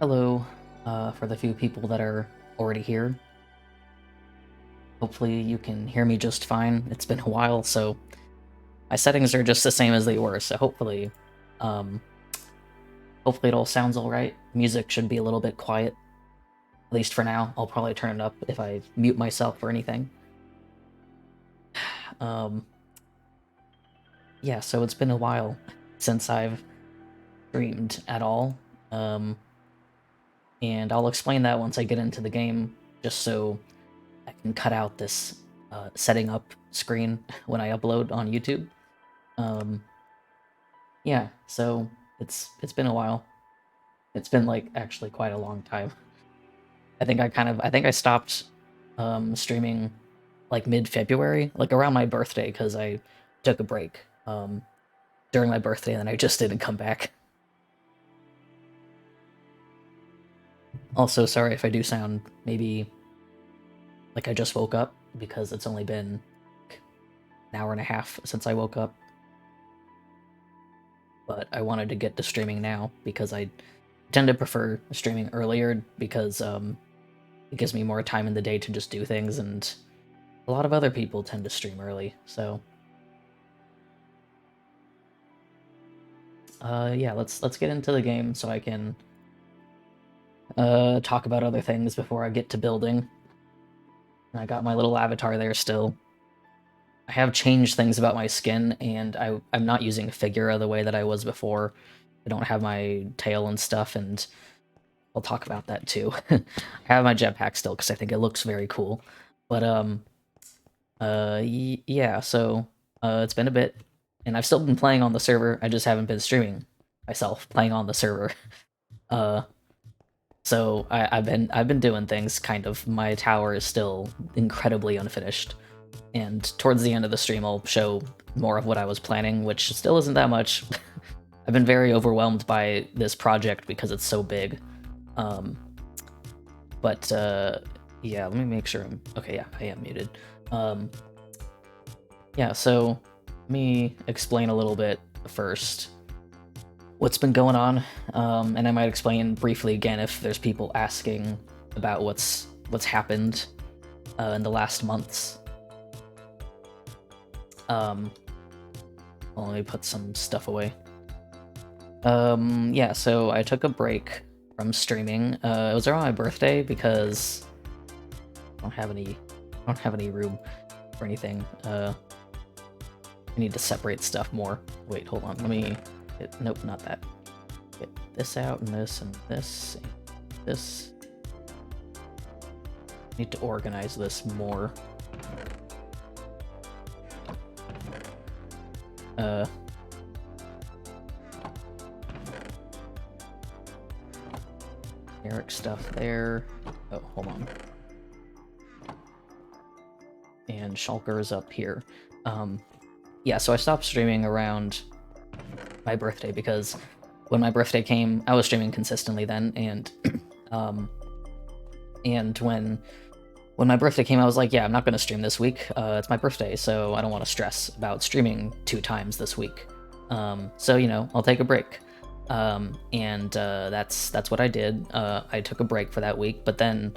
Hello, for the few people that are already here. Hopefully you can hear me just fine. It's been a while, so my settings are just the same as they were, so um, hopefully it all sounds alright. Music should be a little bit quiet, at least for now. I'll probably turn it up if I mute myself or anything. Um, yeah, so it's been a while since I've streamed at all, and I'll explain that once I get into the game, just so I can cut out this setting up screen when I upload on YouTube. Yeah, so it's been a while. It's been like actually quite a long time. I think I stopped streaming like mid-February, like around my birthday, because I took a break during my birthday and then I just didn't come back. Also, sorry if I do sound maybe like I just woke up, because it's only been an hour and a half since I woke up. But I wanted to get to streaming now because I tend to prefer streaming earlier because it gives me more time in the day to just do things, and a lot of other people tend to stream early, so yeah, let's get into the game so I can talk about other things before I get to building. I got my little avatar there still. I have changed things about my skin, and I'm not using Figura the way that I was before. I don't have my tail and stuff, and I'll talk about that too. I have my jetpack still because I think it looks very cool. But yeah, so it's been a bit, and I've still been playing on the server. I just haven't been streaming myself playing on the server. Uh, so I've been doing things kind of. My tower is still incredibly unfinished, and towards the end of the stream, I'll show more of what I was planning, which still isn't that much. I've been very overwhelmed by this project because it's so big. But yeah, let me make sure I'm okay. Yeah, I am muted. Yeah, so let me explain a little bit first what's been going on, and I might explain briefly again if there's people asking about what's happened in the last months. Well, let me put some stuff away. Yeah, so I took a break from streaming. It was around my birthday because I don't have any room for anything. I need to separate stuff more. Wait, hold on. Let me nope, not that. Get this out and this and this and this. Need to organize this more. Eric stuff there. Oh, hold on. And Shulker's up here. Yeah, so I stopped streaming around my birthday because when my birthday came, I was streaming consistently then, and and when my birthday came, I was like, yeah, I'm not going to stream this week. It's my birthday, so I don't want to stress about streaming 2 times this week. So you know, I'll take a break. And that's what I did. I took a break for that week, but then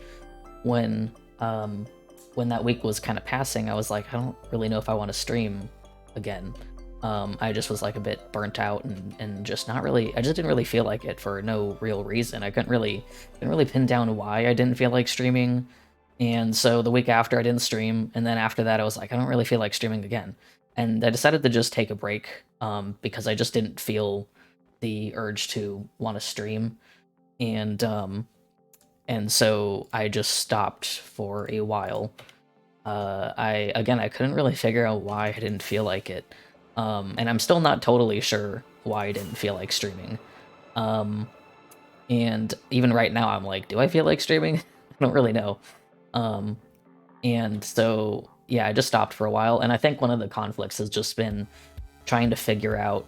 when that week was kind of passing, I was like, I don't really know if I want to stream again. I just was like a bit burnt out and just not really. I just didn't really feel like it for no real reason. I couldn't really pin down why I didn't feel like streaming. And so the week after, I didn't stream, and then after that, I was like, I don't really feel like streaming again. And I decided to just take a break because I just didn't feel the urge to want to stream, and so I just stopped for a while. I couldn't really figure out why I didn't feel like it, and I'm still not totally sure why I didn't feel like streaming. And even right now, I'm like, do I feel like streaming? I don't really know. And so yeah, I just stopped for a while, and I think one of the conflicts has just been trying to figure out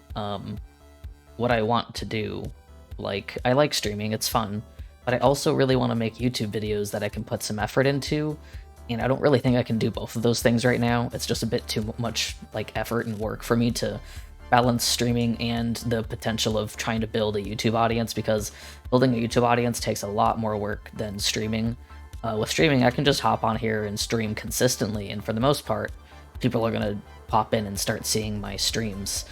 what I want to do. Like, I like streaming, it's fun, but I also really want to make YouTube videos that I can put some effort into, and I don't really think I can do both of those things right now. It's just a bit too much like effort and work for me to balance streaming and the potential of trying to build a YouTube audience, because building a YouTube audience takes a lot more work than streaming. With streaming, I can just hop on here and stream consistently, and for the most part, people are gonna pop in and start seeing my streams.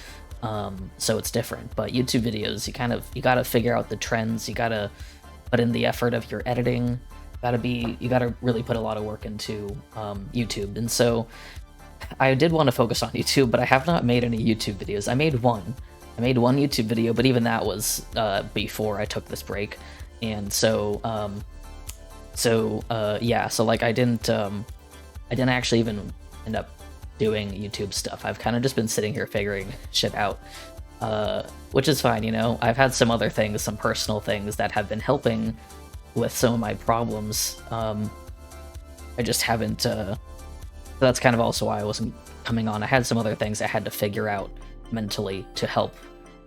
So it's different. But YouTube videos, you gotta figure out the trends. You gotta put in the effort of your editing. You gotta really put a lot of work into YouTube. And so I did want to focus on YouTube, but I have not made any YouTube videos. I made one YouTube video, but even that was before I took this break. And so yeah, so like I didn't actually even end up doing YouTube stuff. I've kind of just been sitting here figuring shit out, which is fine, you know. I've had some other things, some personal things that have been helping with some of my problems. I just haven't, that's kind of also why I wasn't coming on. I had some other things I had to figure out mentally to help,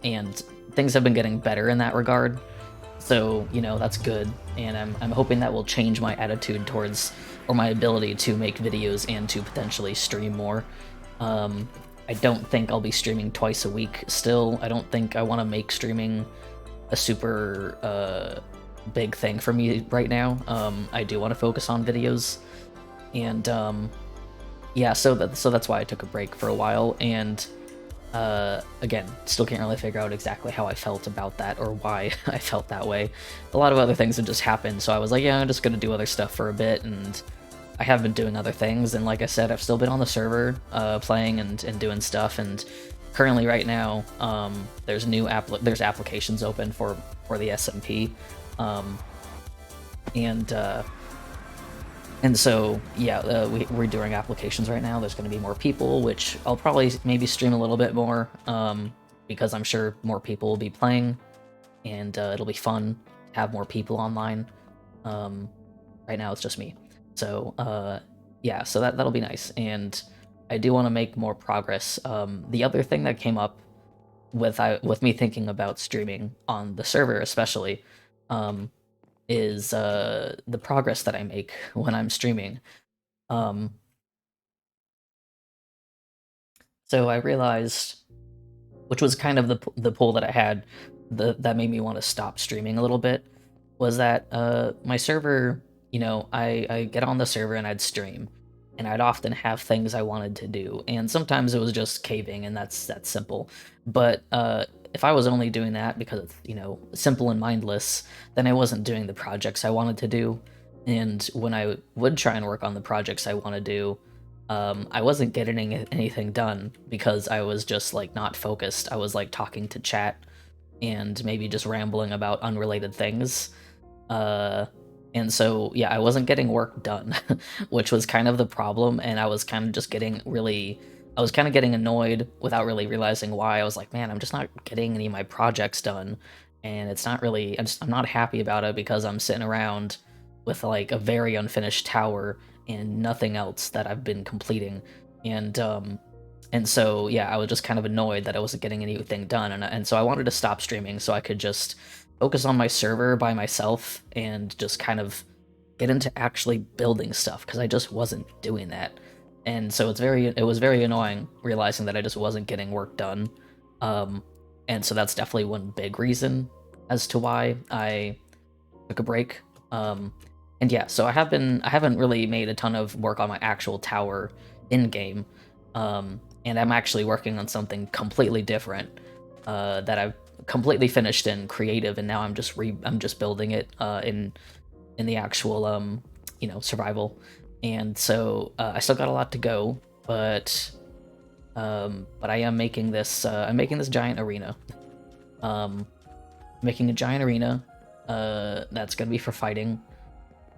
and things have been getting better in that regard. So, you know, that's good, and I'm hoping that will change my attitude towards, or my ability to make videos and to potentially stream more. I don't think I'll be streaming twice a week still. I don't think I want to make streaming a super big thing for me right now. I do want to focus on videos, and yeah, so that's why I took a break for a while, and again, still can't really figure out exactly how I felt about that or why I felt that way. A lot of other things had just happened, so I was like, yeah, I'm just gonna do other stuff for a bit, and I have been doing other things, and like I said, I've still been on the server playing and doing stuff, and currently right now there's applications open for the SMP, and so yeah, we're doing applications right now. There's going to be more people, which I'll probably maybe stream a little bit more, because I'm sure more people will be playing, and it'll be fun to have more people online. Right now it's just me. So yeah, so that'll be nice, and I do want to make more progress. The other thing that came up with me thinking about streaming on the server especially, is the progress that I make when I'm streaming. So I realized, which was kind of the pull that I had, that made me want to stop streaming a little bit, was that my server, you know, I get on the server and I'd stream, and I'd often have things I wanted to do, and sometimes it was just caving, and that's simple. But if I was only doing that because it's, you know, simple and mindless, then I wasn't doing the projects I wanted to do. And when I would try and work on the projects I want to do, I wasn't getting anything done because I was just like not focused. I was like talking to chat and maybe just rambling about unrelated things. And so yeah, I wasn't getting work done, which was kind of the problem, and I was kind of just getting annoyed without really realizing why. I was like, man, I'm just not getting any of my projects done, and it's not really, I'm not happy about it because I'm sitting around with like a very unfinished tower and nothing else that I've been completing. And so yeah, I was just kind of annoyed that I wasn't getting anything done, and so I wanted to stop streaming so I could just focus on my server by myself and just kind of get into actually building stuff, because I just wasn't doing that. And so it was very annoying realizing that I just wasn't getting work done. And so that's definitely one big reason as to why I took a break. And yeah, so I haven't really made a ton of work on my actual tower in game. And I'm actually working on something completely different that I've completely finished in creative, and now I'm just building it in the actual you know, survival. And so I still got a lot to go, but I am making this I'm making this giant arena. Making a giant arena that's gonna be for fighting.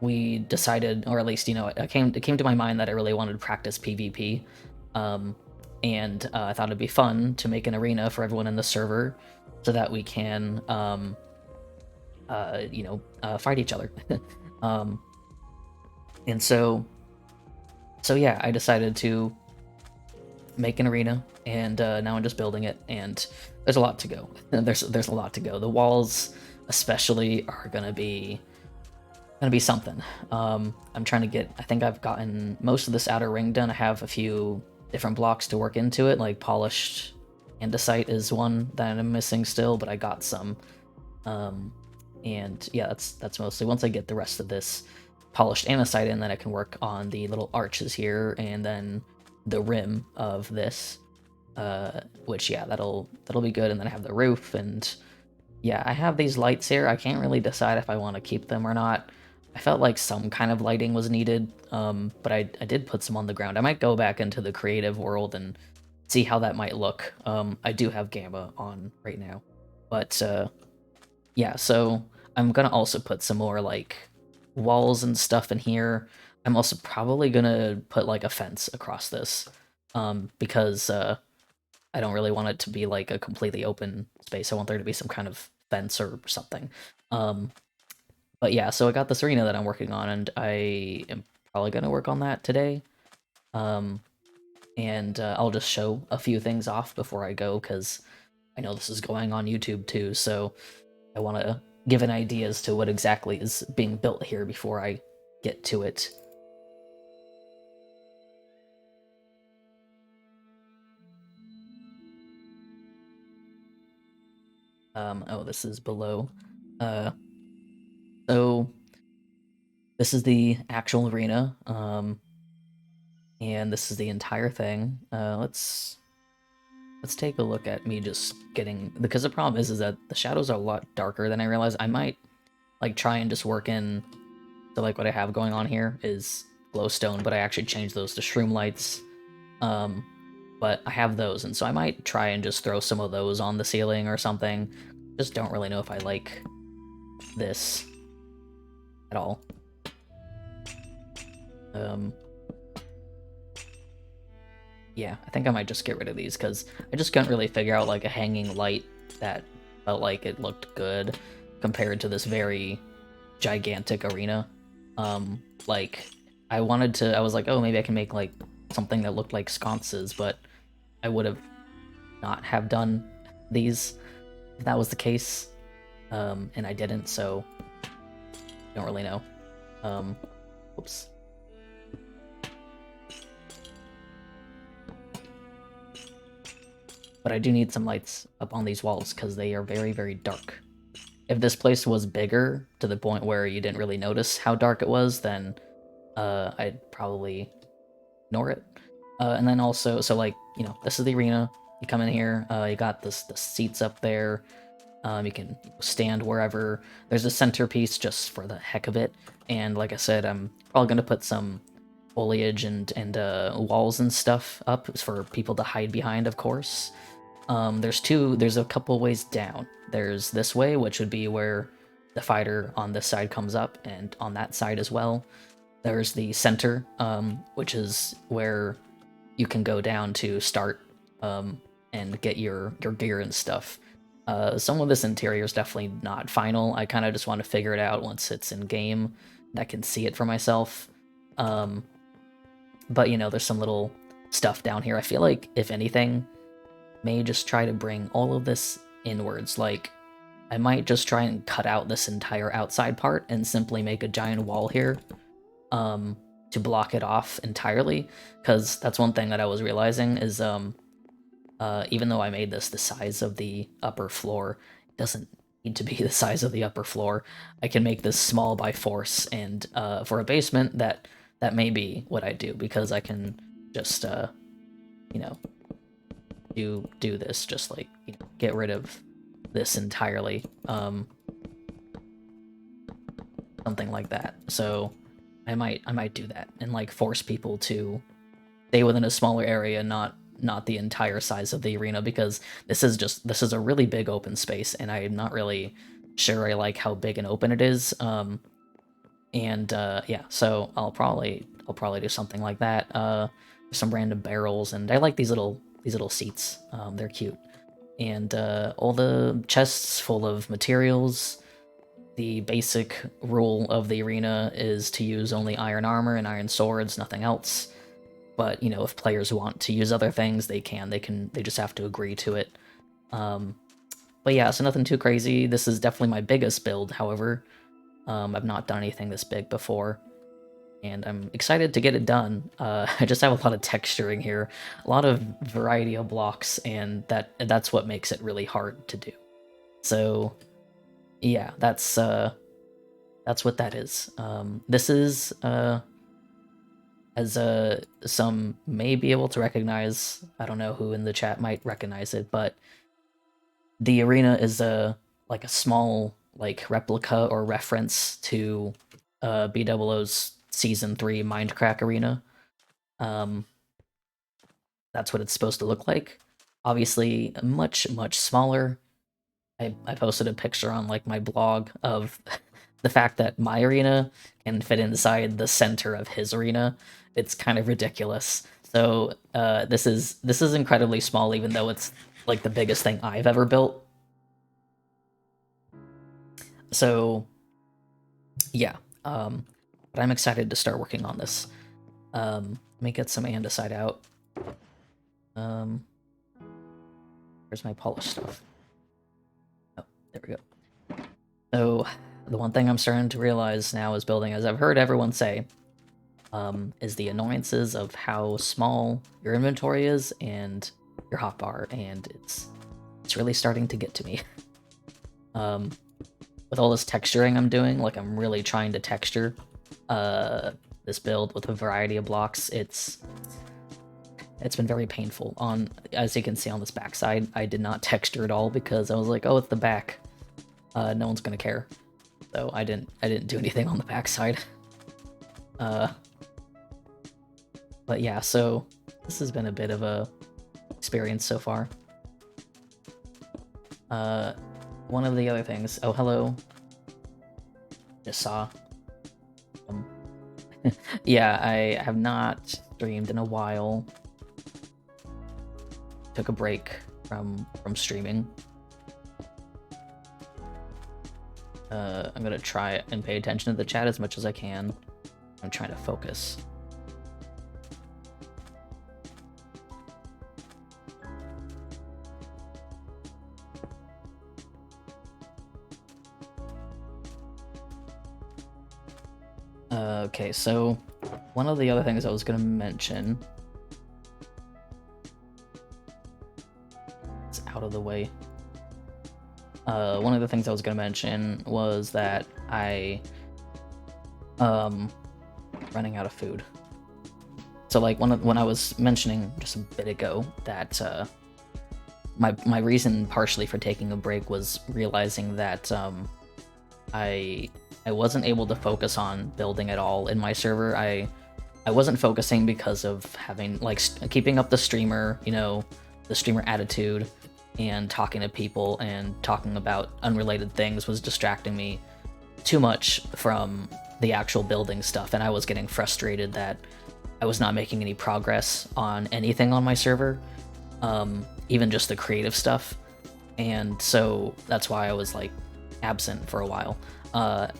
We decided, or at least, you know, it came to my mind that I really wanted to practice PvP, and I thought it'd be fun to make an arena for everyone in the server so that we can you know, fight each other. And so yeah, I decided to make an arena, and now I'm just building it, and there's a lot to go. There's a lot to go. The walls especially are gonna be something. I'm trying to get, I think I've gotten most of this outer ring done. I have a few different blocks to work into it, like polished andesite is one that I'm missing still, but I got some. And yeah, that's mostly, once I get the rest of this polished andesite in, then I can work on the little arches here, and then the rim of this, which, yeah, that'll be good. And then I have the roof, and yeah, I have these lights here. I can't really decide if I want to keep them or not. I felt like some kind of lighting was needed, but I did put some on the ground. I might go back into the creative world and see how that might look. I do have Gamma on right now, but yeah, so I'm gonna also put some more, like, walls and stuff in here. I'm also probably gonna put, like, a fence across this, because I don't really want it to be, like, a completely open space. I want there to be some kind of fence or something. But yeah, so I got this arena that I'm working on, and I am probably gonna work on that today. Um, and I'll just show a few things off before I go, because I know this is going on YouTube too, so I want to give an idea as to what exactly is being built here before I get to it. Oh, this is below. So this is the actual arena, and this is the entire thing. Let's take a look at me just getting, because the problem is that the shadows are a lot darker than I realized. I might, like, try and just work in, so, like, what I have going on here is glowstone, but I actually changed those to shroom lights. But I have those, and so I might try and just throw some of those on the ceiling or something. Just don't really know if I like this at all. Yeah, I think I might just get rid of these, because I just couldn't really figure out, like, a hanging light that felt like it looked good compared to this very gigantic arena. Like, I was like, oh, maybe I can make, like, something that looked like sconces, but I would have not have done these if that was the case. And I didn't, so don't really know. Whoops. But I do need some lights up on these walls, because they are very, very dark. If this place was bigger, to the point where you didn't really notice how dark it was, then I'd probably ignore it. And then also, so, like, you know, this is the arena. You come in here, you got the seats up there. You can stand wherever. There's a centerpiece just for the heck of it. And like I said, I'm probably going to put some foliage and walls and stuff up for people to hide behind, of course. There's a couple ways down. There's this way, which would be where the fighter on this side comes up, and on that side as well. There's the center, which is where you can go down to start and get your gear and stuff. Some of this interior is definitely not final. I kind of just want to figure it out once it's in game, and I can see it for myself. But, you know, there's some little stuff down here. I feel like, if anything, may just try to bring all of this inwards. Like, I might just try and cut out this entire outside part and simply make a giant wall here to block it off entirely, because that's one thing that I was realizing is even though I made this the size of the upper floor, it doesn't need to be the size of the upper floor. I can make this small by force, and for a basement, that may be what I do, because I can just you know, do this, just, like, you know, get rid of this entirely, something like that. So I might do that and, like, force people to stay within a smaller area, not the entire size of the arena, because this is a really big open space, and I'm not really sure I like how big and open it is. Yeah, so I'll probably do something like that. Some random barrels, and I like these little seats. They're cute. And all the chests full of materials. The basic rule of the arena is to use only iron armor and iron swords, nothing else. But, you know, if players want to use other things, they can. They just have to agree to it. But yeah, so nothing too crazy. This is definitely my biggest build, however. I've not done anything this big before. and I'm excited to get it done. I just have a lot of texturing here, a lot of variety of blocks, and that's what makes it really hard to do. So yeah, that's what that is. This is as some may be able to recognize. I don't know who in the chat might recognize it, but the arena is like a small like replica or reference to B00's Season 3 Mindcrack arena. That's what it's supposed to look like. Obviously, much smaller. I posted a picture on like my blog of the fact that my arena can fit inside the center of his arena. It's kind of ridiculous. So this is incredibly small, even though it's like the biggest thing I've ever built. So yeah, but I'm excited to start working on this. Let me get some andesite out. Where's my polished stuff? Oh, there we go. So the one thing I'm starting to realize now is building, as I've heard everyone say, is the annoyances of how small your inventory is and your hotbar, and it's really starting to get to me. With all this texturing I'm doing, like I'm really trying to texture this build with a variety of blocks. It's been very painful. As you can see on this backside, I did not texture at all because I was like, oh, it's the back. No one's gonna care. So I didn't do anything on the backside. But yeah, so this has been a bit of a experience so far. One of the other things. Oh, hello. Just saw. Yeah, I have not streamed in a while. Took a break from streaming. I'm gonna try and pay attention to the chat as much as I can. I'm trying to focus. Okay, so one of the other things I was gonna mention, it's out of the way. One of the things I was gonna mention was that I running out of food. So like when I was mentioning just a bit ago that my reason partially for taking a break was realizing that I wasn't able to focus on building at all in my server. I wasn't focusing because of having like keeping up the streamer, you know, the streamer attitude, and talking to people and talking about unrelated things was distracting me too much from the actual building stuff, and I was getting frustrated that I was not making any progress on anything on my server, even just the creative stuff. And so that's why I was like absent for a while. I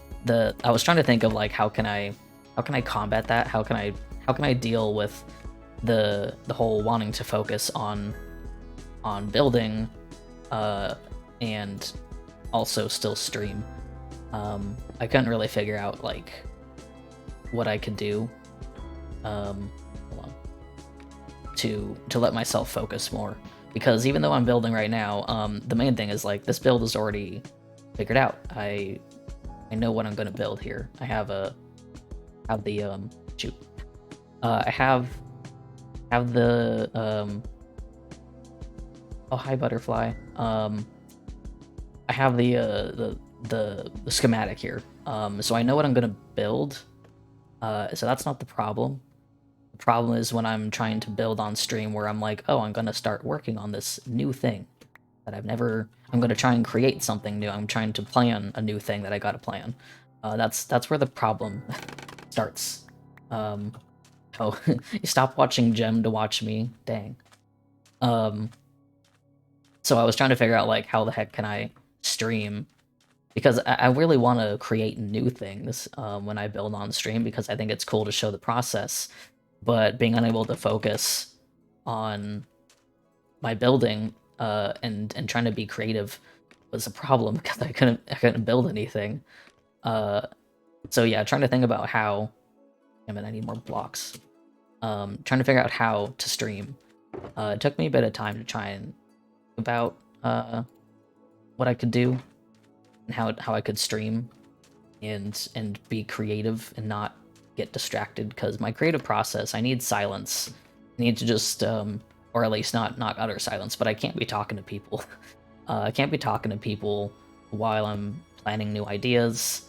was trying to think of like how can I combat that? How can I deal with the whole wanting to focus on building and also still stream. I couldn't really figure out like what I could do hold on, to let myself focus more, because even though I'm building right now, the main thing is like this build is already figured out. I know what I'm gonna build here. I have the I have the oh, hi butterfly. I have the schematic here. So I know what I'm gonna build. So that's not the problem. The problem is when I'm trying to build on stream where I'm like, oh, I'm gonna start working on this new thing that I'm gonna try and create something new. I'm trying to plan a new thing that I gotta plan. That's where the problem starts. Oh, you stopped watching Gem to watch me. Dang. So I was trying to figure out like how the heck can I stream, because I really want to create new things when I build on stream, because I think it's cool to show the process, but being unable to focus on my building and trying to be creative was a problem because I couldn't build anything. So yeah, trying to think about how Damn it, I need more blocks. Trying to figure out how to stream. It took me a bit of time to try and about what I could do and how I could stream and be creative and not get distracted, because my creative process, I need silence. I need to just or at least not utter silence, but I can't be talking to people. I can't be talking to people while I'm planning new ideas.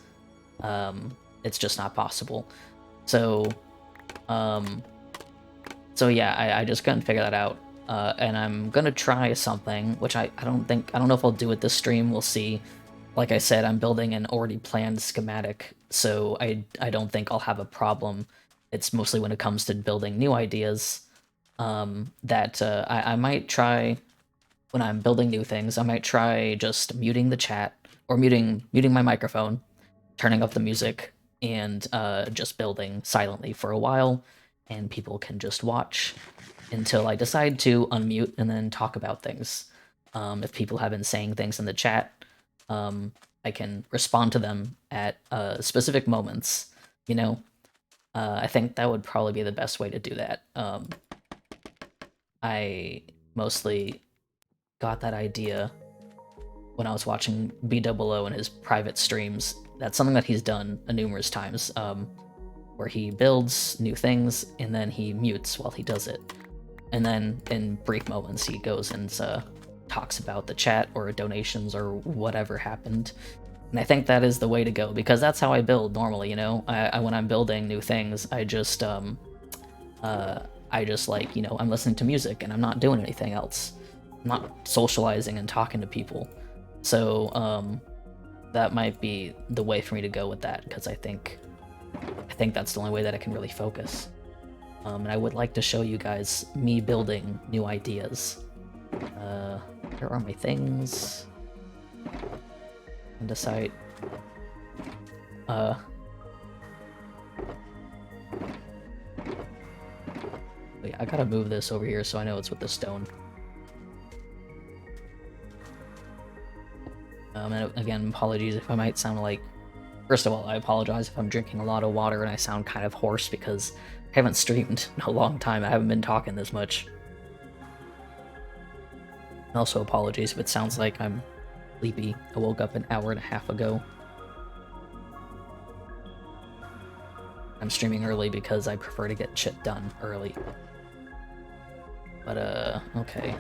It's just not possible. So so yeah, I just couldn't figure that out. And I'm gonna try something, which I don't know if I'll do it this stream, we'll see. Like I said, I'm building an already planned schematic, so I don't think I'll have a problem. It's mostly when it comes to building new ideas, that I might try, when I'm building new things, I might try just muting the chat, or muting my microphone, turning off the music, and just building silently for a while, and people can just watch until I decide to unmute and then talk about things. If people have been saying things in the chat, I can respond to them at specific moments, you know? I think that would probably be the best way to do that. I mostly got that idea when I was watching B00 and his private streams. That's something that he's done numerous times, where he builds new things and then he mutes while he does it. And then in brief moments he goes and talks about the chat or donations or whatever happened. And I think that is the way to go, because that's how I build normally, you know? I when I'm building new things, I just like, you know, I'm listening to music and I'm not doing anything else. I'm not socializing and talking to people. So that might be the way for me to go with that, because I think that's the only way that I can really focus. And I would like to show you guys me building new ideas. Where are my things? Andesite. Wait, I gotta move this over here so I know it's with the stone. And again, apologies if I might sound like... First of all, I apologize if I'm drinking a lot of water and I sound kind of hoarse, because I haven't streamed in a long time. I haven't been talking this much. And also apologies if it sounds like I'm sleepy. I woke up an hour and a half ago. I'm streaming early because I prefer to get shit done early. But, okay.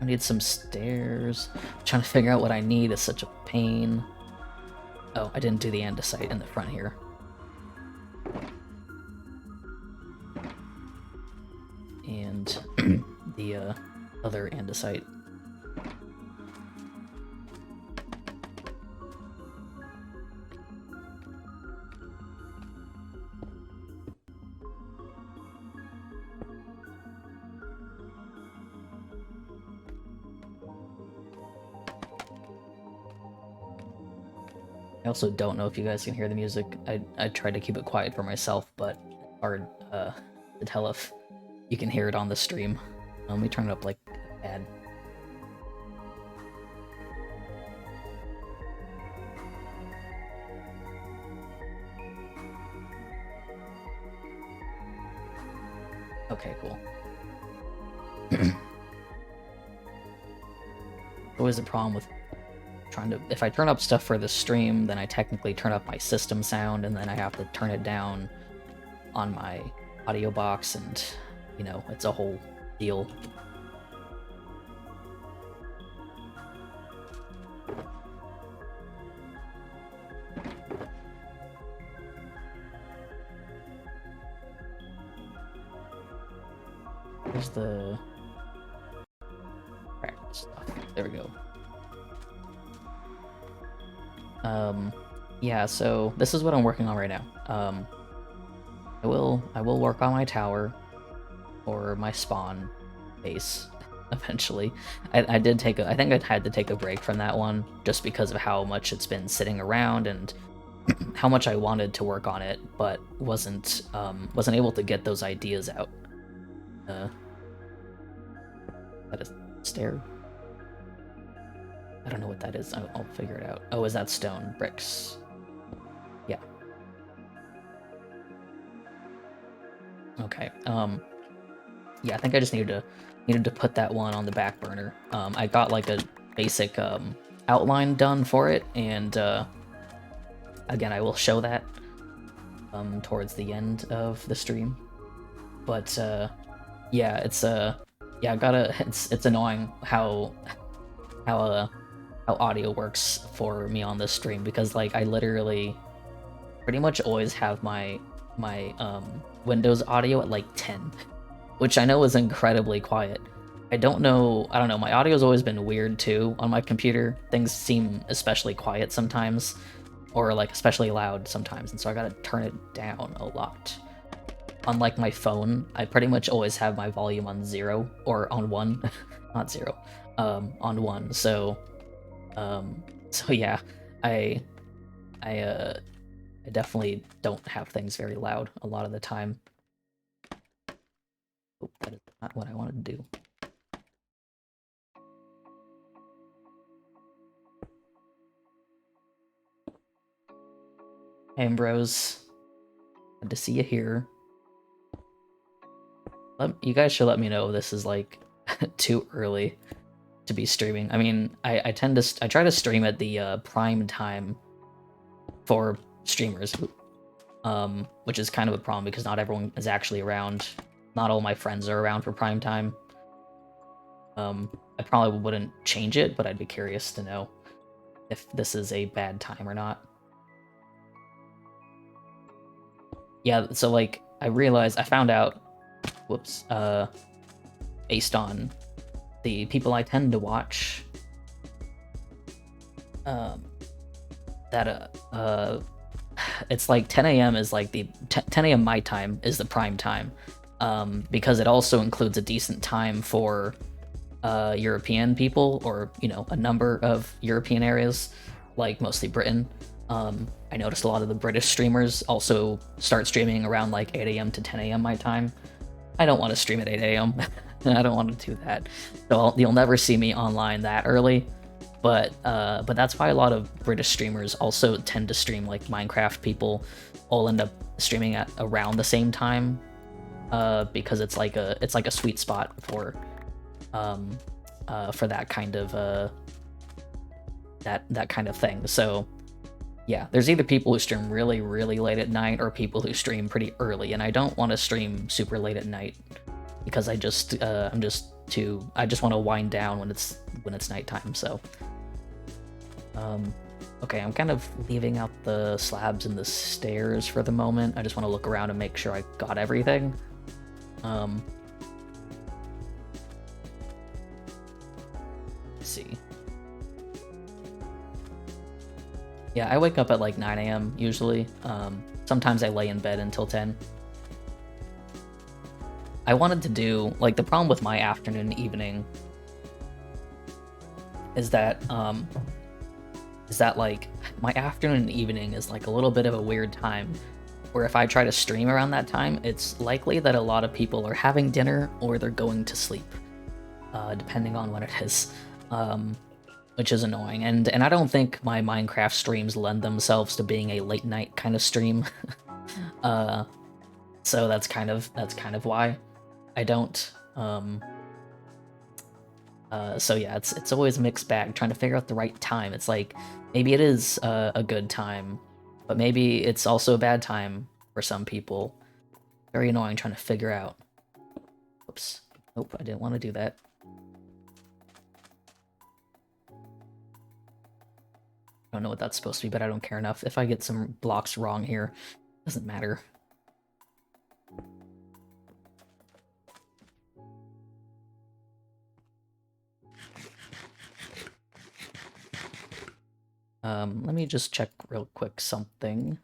I need some stairs. Trying to figure out what I need is such a pain. Oh, I didn't do the andesite in the front here. And the other andesite. I also don't know if you guys can hear the music. I tried to keep it quiet for myself, but it's hard to tell if you can hear it on the stream. Let me turn it up like a tad. Okay, cool. Always a problem with trying to... If I turn up stuff for the stream, then I technically turn up my system sound, and then I have to turn it down on my audio box, and, you know, it's a whole deal. Where's the practice stuff? There we go. Yeah, so this is what I'm working on right now. I will work on my tower, or my spawn base, eventually. I did take a... I think I had to take a break from that one, just because of how much it's been sitting around, and how much I wanted to work on it, but wasn't able to get those ideas out. That is stair. I don't know what that is. I'll figure it out. Oh, is that stone? Bricks. Yeah. Okay. Yeah, I think I just needed to put that one on the back burner. I got like a basic outline done for it, and again, I will show that towards the end of the stream. But yeah, yeah, I gotta. It's annoying how audio works for me on this stream, because like I literally pretty much always have my Windows audio at like 10, which I know is incredibly quiet. I don't know, my audio's always been weird too on my computer. Things seem especially quiet sometimes, or like especially loud sometimes, and so I gotta turn it down a lot. Unlike my phone, I pretty much always have my volume on 0, or on 1, not 0, on 1, so yeah, I definitely don't have things very loud a lot of the time. Oh, that is not what I wanted to do. Hey, Ambrose. Good to see you here. You guys should let me know if this is, like, too early to be streaming. I mean, I try to stream at the prime time for streamers, which is kind of a problem because not everyone is actually around. Not all my friends are around for prime time. I probably wouldn't change it, but I'd be curious to know if this is a bad time or not. Yeah, so like I found out, whoops, based on the people I tend to watch, that it's like 10 a.m. is like the 10 a.m. my time is the prime time, because it also includes a decent time for European people, or a number of European areas, like mostly Britain. I noticed a lot of the British streamers also start streaming around like 8 a.m. to 10 a.m. my time. I don't want to stream at 8 a.m. I don't want to do that. So you'll never see me online that early. But that's why a lot of British streamers also tend to stream, like Minecraft people all end up streaming at around the same time, because it's like a sweet spot for that kind of that kind of thing. So yeah, there's either people who stream really, really late at night, or people who stream pretty early, and I don't want to stream super late at night because I just want to wind down when it's nighttime. So okay, I'm kind of leaving out the slabs and the stairs for the moment. I just want to look around and make sure I got everything. Let's see. Yeah, I wake up at like 9 a.m. usually. Sometimes I lay in bed until 10. I wanted to do, like, the problem with my afternoon and evening is that like my afternoon and evening is like a little bit of a weird time, where if I try to stream around that time, it's likely that a lot of people are having dinner or they're going to sleep, depending on when it is. Which is annoying, and I don't think my Minecraft streams lend themselves to being a late night kind of stream. So that's kind of why I don't. So yeah, it's always a mixed bag, trying to figure out the right time. It's like, maybe it is a good time, but maybe it's also a bad time for some people. Very annoying trying to figure out. Oops. Nope, I didn't want to do that. I don't know what that's supposed to be, but I don't care enough. If I get some blocks wrong here, it doesn't matter. Let me just check real quick something.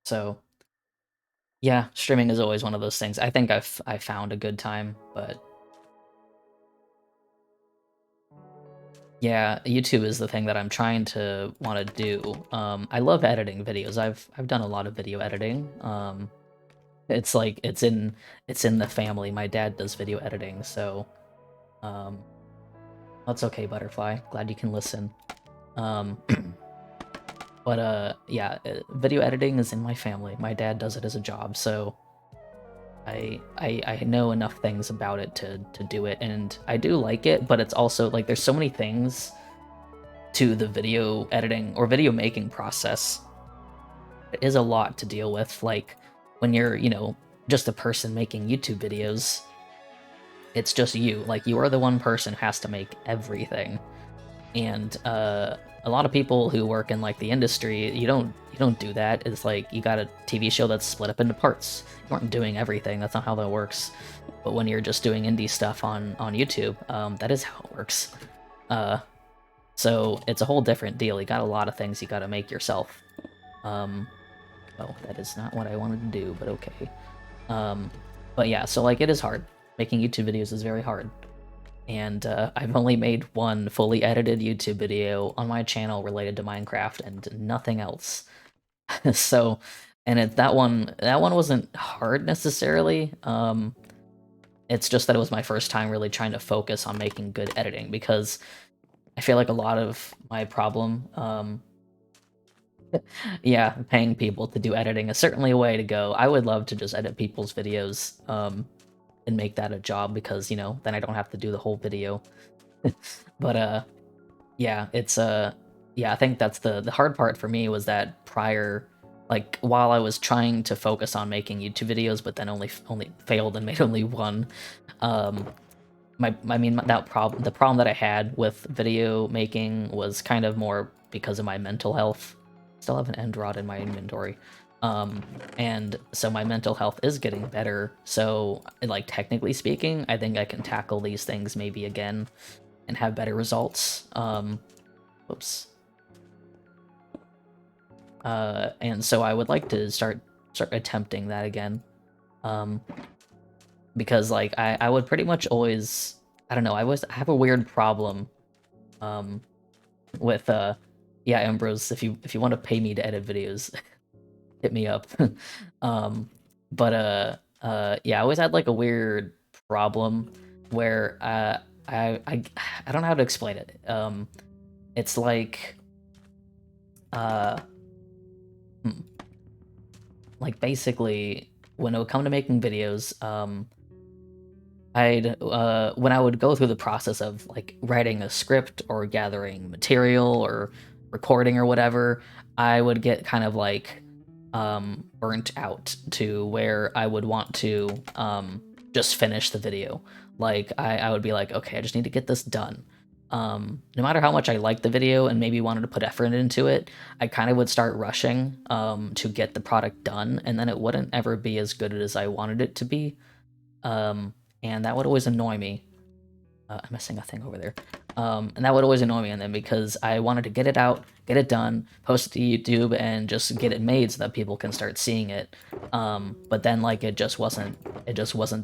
So, yeah, streaming is always one of those things. I think I found a good time, but yeah, YouTube is the thing that I'm trying to want to do. I love editing videos. I've done a lot of video editing. It's like it's in the family. My dad does video editing, so that's okay, Butterfly. Glad you can listen. But yeah, video editing is in my family. My dad does it as a job, so I know enough things about it to do it, and I do like it. But it's also like there's so many things to the video editing or video making process. It is a lot to deal with. Like when you're, just a person making YouTube videos, it's just you. Like you are the one person who has to make everything. And a lot of people who work in like the industry, you don't do that. It's like you got a TV show that's split up into parts. You aren't doing everything. That's not how that works. But when you're just doing indie stuff on YouTube, that is how it works. So it's a whole different deal. You got a lot of things you got to make yourself. Oh, that is not what I wanted to do, but okay. But yeah, so like it is hard. Making YouTube videos is very hard. And I've only made one fully edited YouTube video on my channel related to Minecraft and nothing else. So, and that one wasn't hard necessarily. It's just that it was my first time really trying to focus on making good editing, because I feel like a lot of my problem, yeah, paying people to do editing is certainly a way to go. I would love to just edit people's videos, and make that a job, because, then I don't have to do the whole video. But yeah, it's yeah, I think that's the hard part for me, was that prior, like while I was trying to focus on making YouTube videos, but then only failed and made only one. The problem that I had with video making was kind of more because of my mental health. Still have an end rod in my inventory. And so my mental health is getting better. So, like, technically speaking, I think I can tackle these things maybe again and have better results. Whoops. And so I would like to start attempting that again. Because like I would pretty much always, I don't know, I have a weird problem with yeah, Ambrose, if you want to pay me to edit videos, hit me up. But yeah, I always had like a weird problem where I don't know how to explain it. It's like uh hmm, like basically when it would come to making videos, I'd when I would go through the process of like writing a script or gathering material or recording or whatever, I would get kind of like burnt out to where I would want to just finish the video. Like I would be like, okay, I just need to get this done. No matter how much I liked the video and maybe wanted to put effort into it, I kind of would start rushing to get the product done, and then it wouldn't ever be as good as I wanted it to be. Um, and that would always annoy me. I'm missing a thing over there. And that would always annoy me, and then because I wanted to get it out, get it done, post it to YouTube, and just get it made so that people can start seeing it. But then like it just wasn't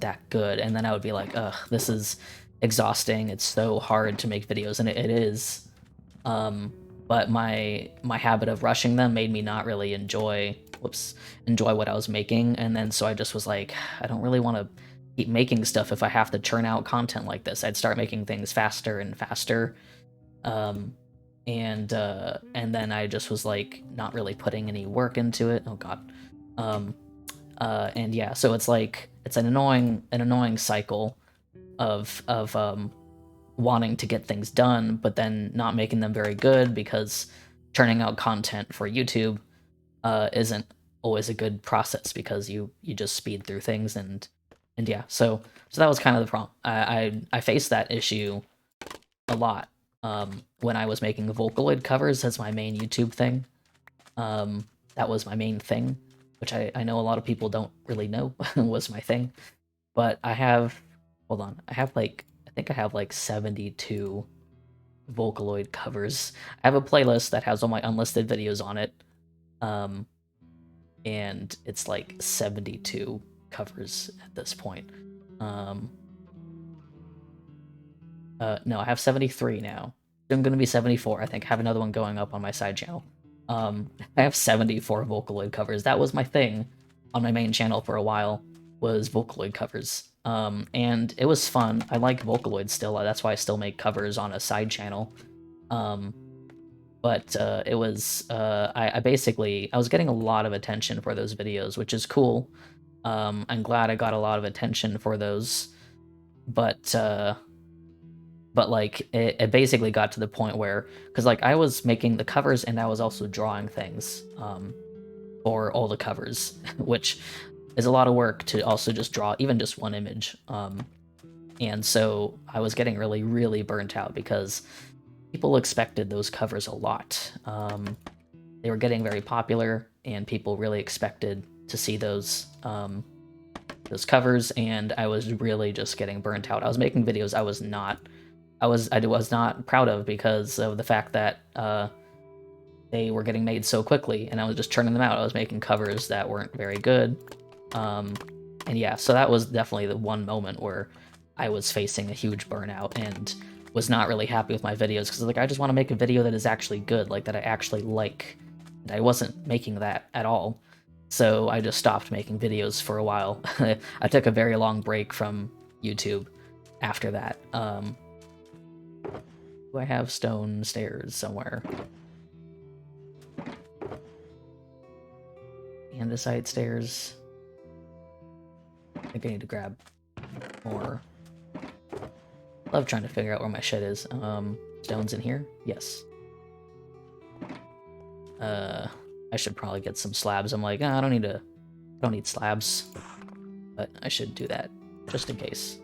that good, and then I would be like, ugh, this is exhausting. It's so hard to make videos, and it is. But my habit of rushing them made me not really enjoy what I was making, and then so I just was like, I don't really want to keep making stuff if I have to churn out content like this. I'd start making things faster and faster, and then I just was like not really putting any work into it. Oh god. And yeah, so it's like it's an annoying cycle of wanting to get things done, but then not making them very good, because churning out content for YouTube isn't always a good process, because you just speed through things, and yeah, so that was kind of the problem. I faced that issue a lot when I was making Vocaloid covers as my main YouTube thing. That was my main thing, which I know a lot of people don't really know was my thing. But I have, hold on, I think I have like 72 Vocaloid covers. I have a playlist that has all my unlisted videos on it. And it's like 72 covers at this point. No, I have 73 now. I'm gonna be 74. I think I have another one going up on my side channel. I have 74 Vocaloid covers. That was my thing on my main channel for a while, was Vocaloid covers. And it was fun. I like Vocaloid still. That's why I still make covers on a side channel. but it was I basically I was getting a lot of attention for those videos, which is cool. I'm glad I got a lot of attention for those, but like it basically got to the point where, because like I was making the covers and I was also drawing things for all the covers, which is a lot of work to also just draw even just one image. And so I was getting really burnt out because people expected those covers a lot. They were getting very popular, and people really expected to see those covers, and I was really just getting burnt out. I was making videos I was not proud of because of the fact that they were getting made so quickly, and I was just churning them out. I was making covers that weren't very good, and yeah, so that was definitely the one moment where I was facing a huge burnout and was not really happy with my videos because like I just want to make a video that is actually good, like that I actually like. And I wasn't making that at all. So I just stopped making videos for a while. I took a very long break from YouTube after that. Do I have stone stairs somewhere? Andesite stairs. I think I need to grab more. Love trying to figure out where my shit is. Stones in here? Yes. I should probably get some slabs. I'm like, I don't need slabs. But I should do that, just in case.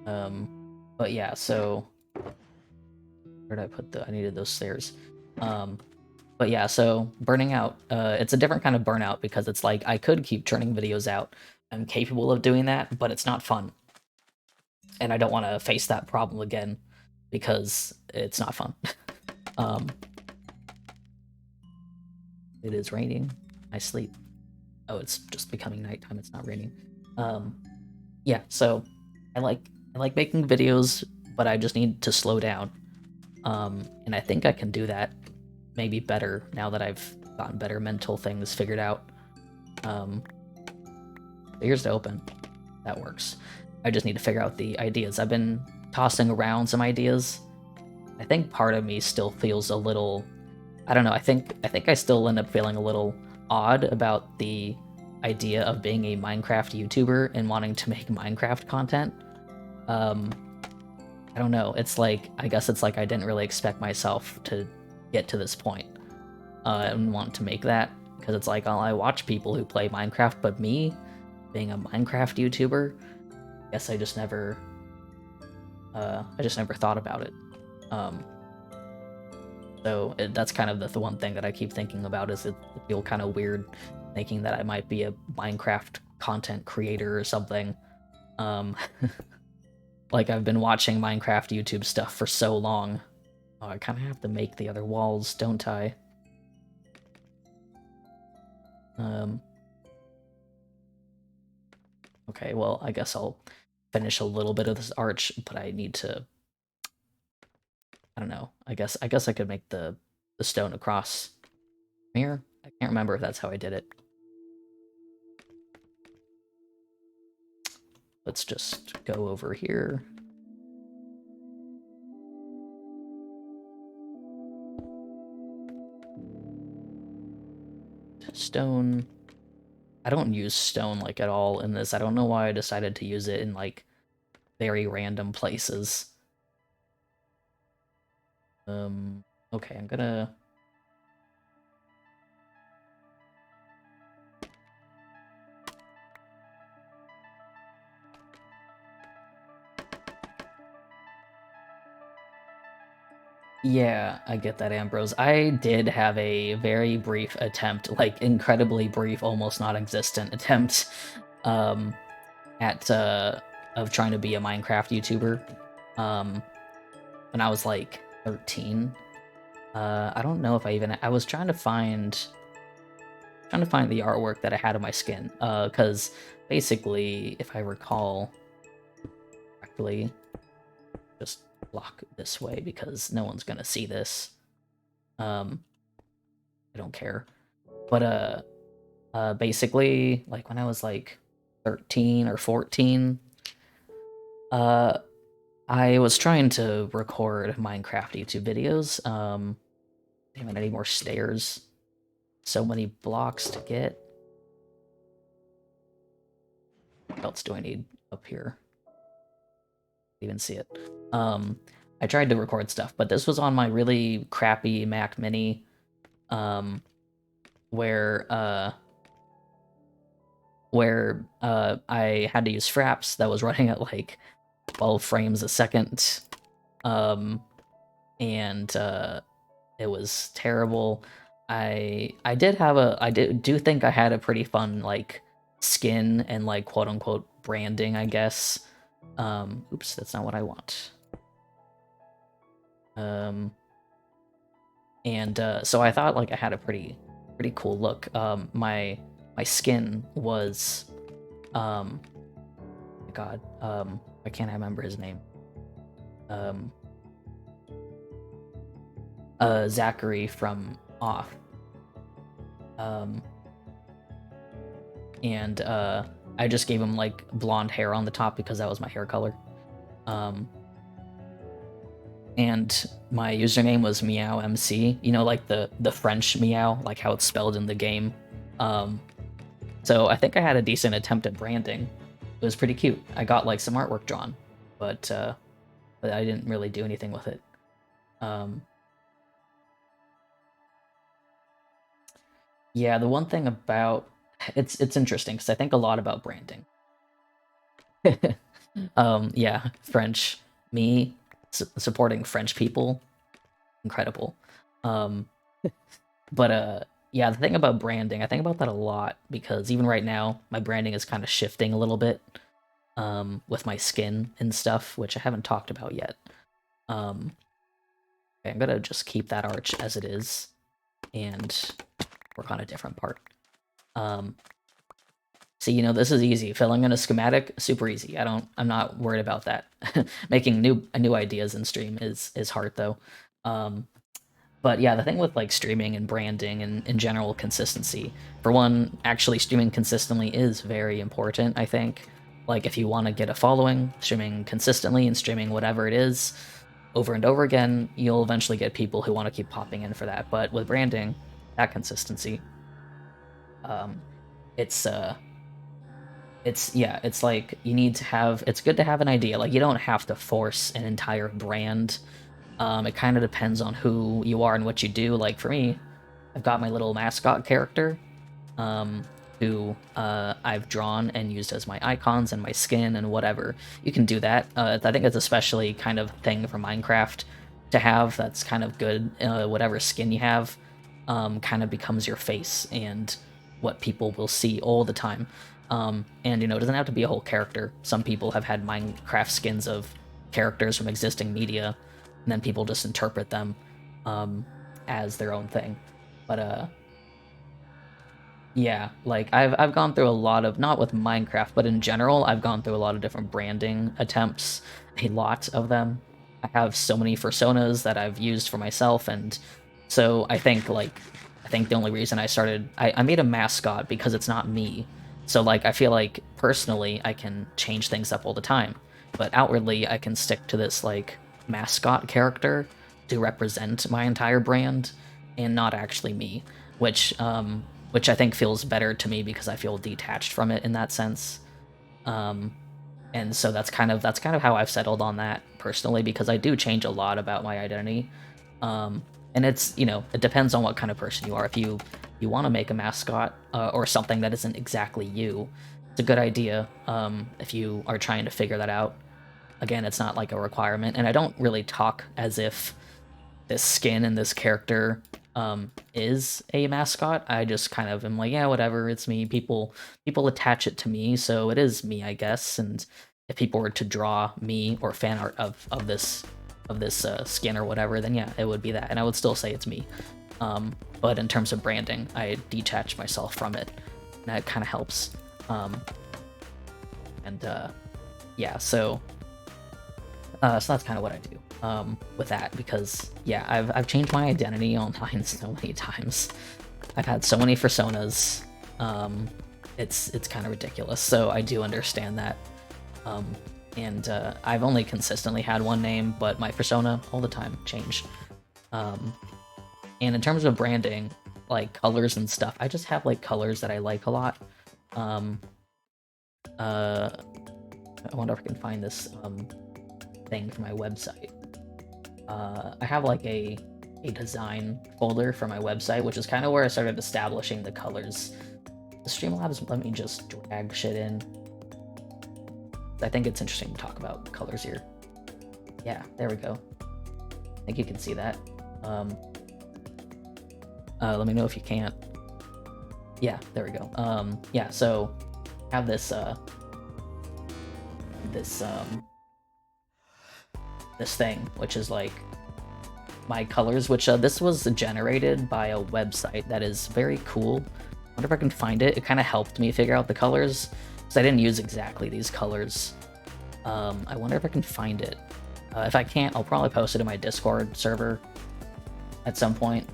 But yeah, so where did I put I needed those stairs. But yeah, so burning out, it's a different kind of burnout because it's like I could keep churning videos out. I'm capable of doing that, but it's not fun. And I don't want to face that problem again because it's not fun. It is raining. I sleep. Oh, it's just becoming nighttime. It's not raining. Yeah, so I like making videos, but I just need to slow down. And I think I can do that maybe better now that I've gotten better mental things figured out. Here's to open. That works. I just need to figure out the ideas. I've been tossing around some ideas. I think part of me still feels a little, I don't know, I think I still end up feeling a little odd about the idea of being a Minecraft YouTuber and wanting to make Minecraft content. I don't know. It's like, I guess it's like I didn't really expect myself to get to this point and want to make that, because it's like, I watch people who play Minecraft, but me being a Minecraft YouTuber, I guess I just never thought about it. So that's kind of the one thing that I keep thinking about, is it feel kind of weird thinking that I might be a Minecraft content creator or something. Like, I've been watching Minecraft YouTube stuff for so long. Oh, I kind of have to make the other walls, don't I? Okay, well, I guess I'll finish a little bit of this arch, but I need to, I don't know. I guess I could make the stone across here. I can't remember if that's how I did it. Let's just go over here. Stone. I don't use stone like at all in this. I don't know why I decided to use it in like very random places. Okay, I'm gonna Yeah, I get that, Ambrose. I did have a very brief attempt, like incredibly brief, almost non-existent attempt, at of trying to be a Minecraft YouTuber, when I was like 13. I don't know if I was trying to find the artwork that I had on my skin, because basically, if I recall correctly, just block this way because no one's gonna see this. I don't care. But basically, like when I was like 13 or 14, I was trying to record Minecraft YouTube videos. Damn it, I need more stairs. So many blocks to get. What else do I need up here? Even see it. I tried to record stuff, but this was on my really crappy Mac Mini, where I had to use fraps that was running at like 12 frames a second, and it was terrible. I do think I had a pretty fun like skin and like quote unquote branding, I guess. Oops, that's not what I want. So I thought like I had a pretty cool look. My skin was God, I can't remember his name. Zachary from Off. And I just gave him like blonde hair on the top because that was my hair color. And my username was MeowMC, you know, like the French meow, like how it's spelled in the game. So I think I had a decent attempt at branding. It was pretty cute. I got like some artwork drawn, but I didn't really do anything with it. Yeah, the one thing about it's interesting because I think a lot about branding. Yeah, French, me supporting French people, incredible. But yeah, the thing about branding, I think about that a lot because even right now, my branding is kind of shifting a little bit, with my skin and stuff, which I haven't talked about yet. Okay, I'm gonna just keep that arch as it is and work on a different part. See, you know, this is easy. Filling in a schematic, super easy. I'm not worried about that. Making new ideas in stream is hard though. But yeah, the thing with like streaming and branding and in general consistency, for one, actually streaming consistently is very important, I think. Like if you want to get a following, streaming consistently and streaming whatever it is over and over again, you'll eventually get people who want to keep popping in for that. But with branding, that consistency, it's it's like you need to have, it's good to have an idea. Like you don't have to force an entire brand. It kind of depends on who you are and what you do. Like for me, I've got my little mascot character, who I've drawn and used as my icons and my skin and whatever. You can do that. I think it's especially kind of thing for Minecraft to have. That's kind of good. Whatever skin you have, kind of becomes your face and what people will see all the time. And you know, it doesn't have to be a whole character. Some people have had Minecraft skins of characters from existing media, and then people just interpret them as their own thing. But yeah, like I've gone through a lot of, not with Minecraft, but in general, I've gone through a lot of different branding attempts, a lot of them. I have so many personas that I've used for myself, and so I think the only reason I made a mascot because it's not me. So like I feel like personally I can change things up all the time, but outwardly I can stick to this like mascot character to represent my entire brand and not actually me, which I think feels better to me because I feel detached from it in that sense. And so that's kind of how I've settled on that personally, because I do change a lot about my identity. And it's, you know, it depends on what kind of person you are. If you want to make a mascot or something that isn't exactly you, it's a good idea. If you are trying to figure that out, again, it's not like a requirement. And I don't really talk as if this skin and this character is a mascot. I just kind of am like, yeah, whatever, it's me. People attach it to me, so it is me, I guess. And if people were to draw me or fan art of this skin or whatever, then yeah, it would be that, and I would still say it's me. But in terms of branding, I detach myself from it, and that kind of helps. Yeah, so that's kind of what I do with that, because yeah, I've changed my identity online so many times. I've had so many personas. It's kind of ridiculous. So I do understand that. and I've only consistently had one name, but my persona all the time change. And in terms of branding, like colors and stuff, I just have like colors that I like a lot. I wonder if I can find this thing for my website. I have like a design folder for my website, which is kind of where I started establishing the colors. The Streamlabs let me just drag shit in. I think it's interesting to talk about colors here. Yeah, there we go. I think you can see that. Let me know if you can't. Yeah, there we go. Yeah, so I have this this thing, which is like my colors, which this was generated by a website that is very cool. I wonder if I can find it. It kind of helped me figure out the colors, because I didn't use exactly these colors. I wonder if I can find it. If I can't, I'll probably post it in my Discord server at some point.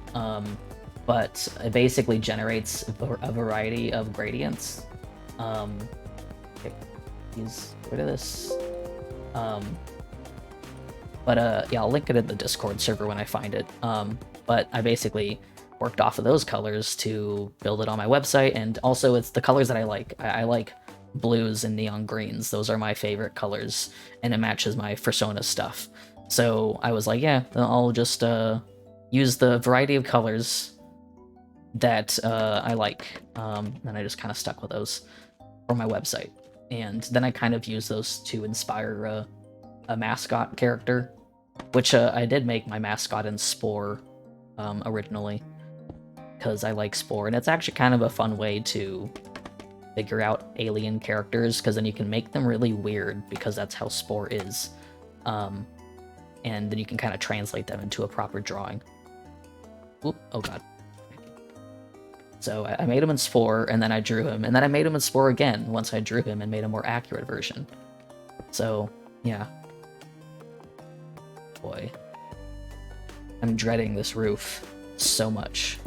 But it basically generates a variety of gradients. Okay, use rid of this. Yeah, I'll link it in the Discord server when I find it. But I basically worked off of those colors to build it on my website, and also it's the colors that I like. I like blues and neon greens. Those are my favorite colors, and it matches my persona stuff. So I was like, yeah, I'll just use the variety of colors that I like, and I just kind of stuck with those for my website. And then I kind of used those to inspire a mascot character, which I did make my mascot in Spore originally, because I like Spore, and it's actually kind of a fun way to figure out alien characters, because then you can make them really weird, because that's how Spore is. And then you can kind of translate them into a proper drawing. Oop, oh god. So I made him in Spore, and then I drew him, and then I made him in Spore again once I drew him and made a more accurate version. So, yeah. Boy. I'm dreading this roof so much.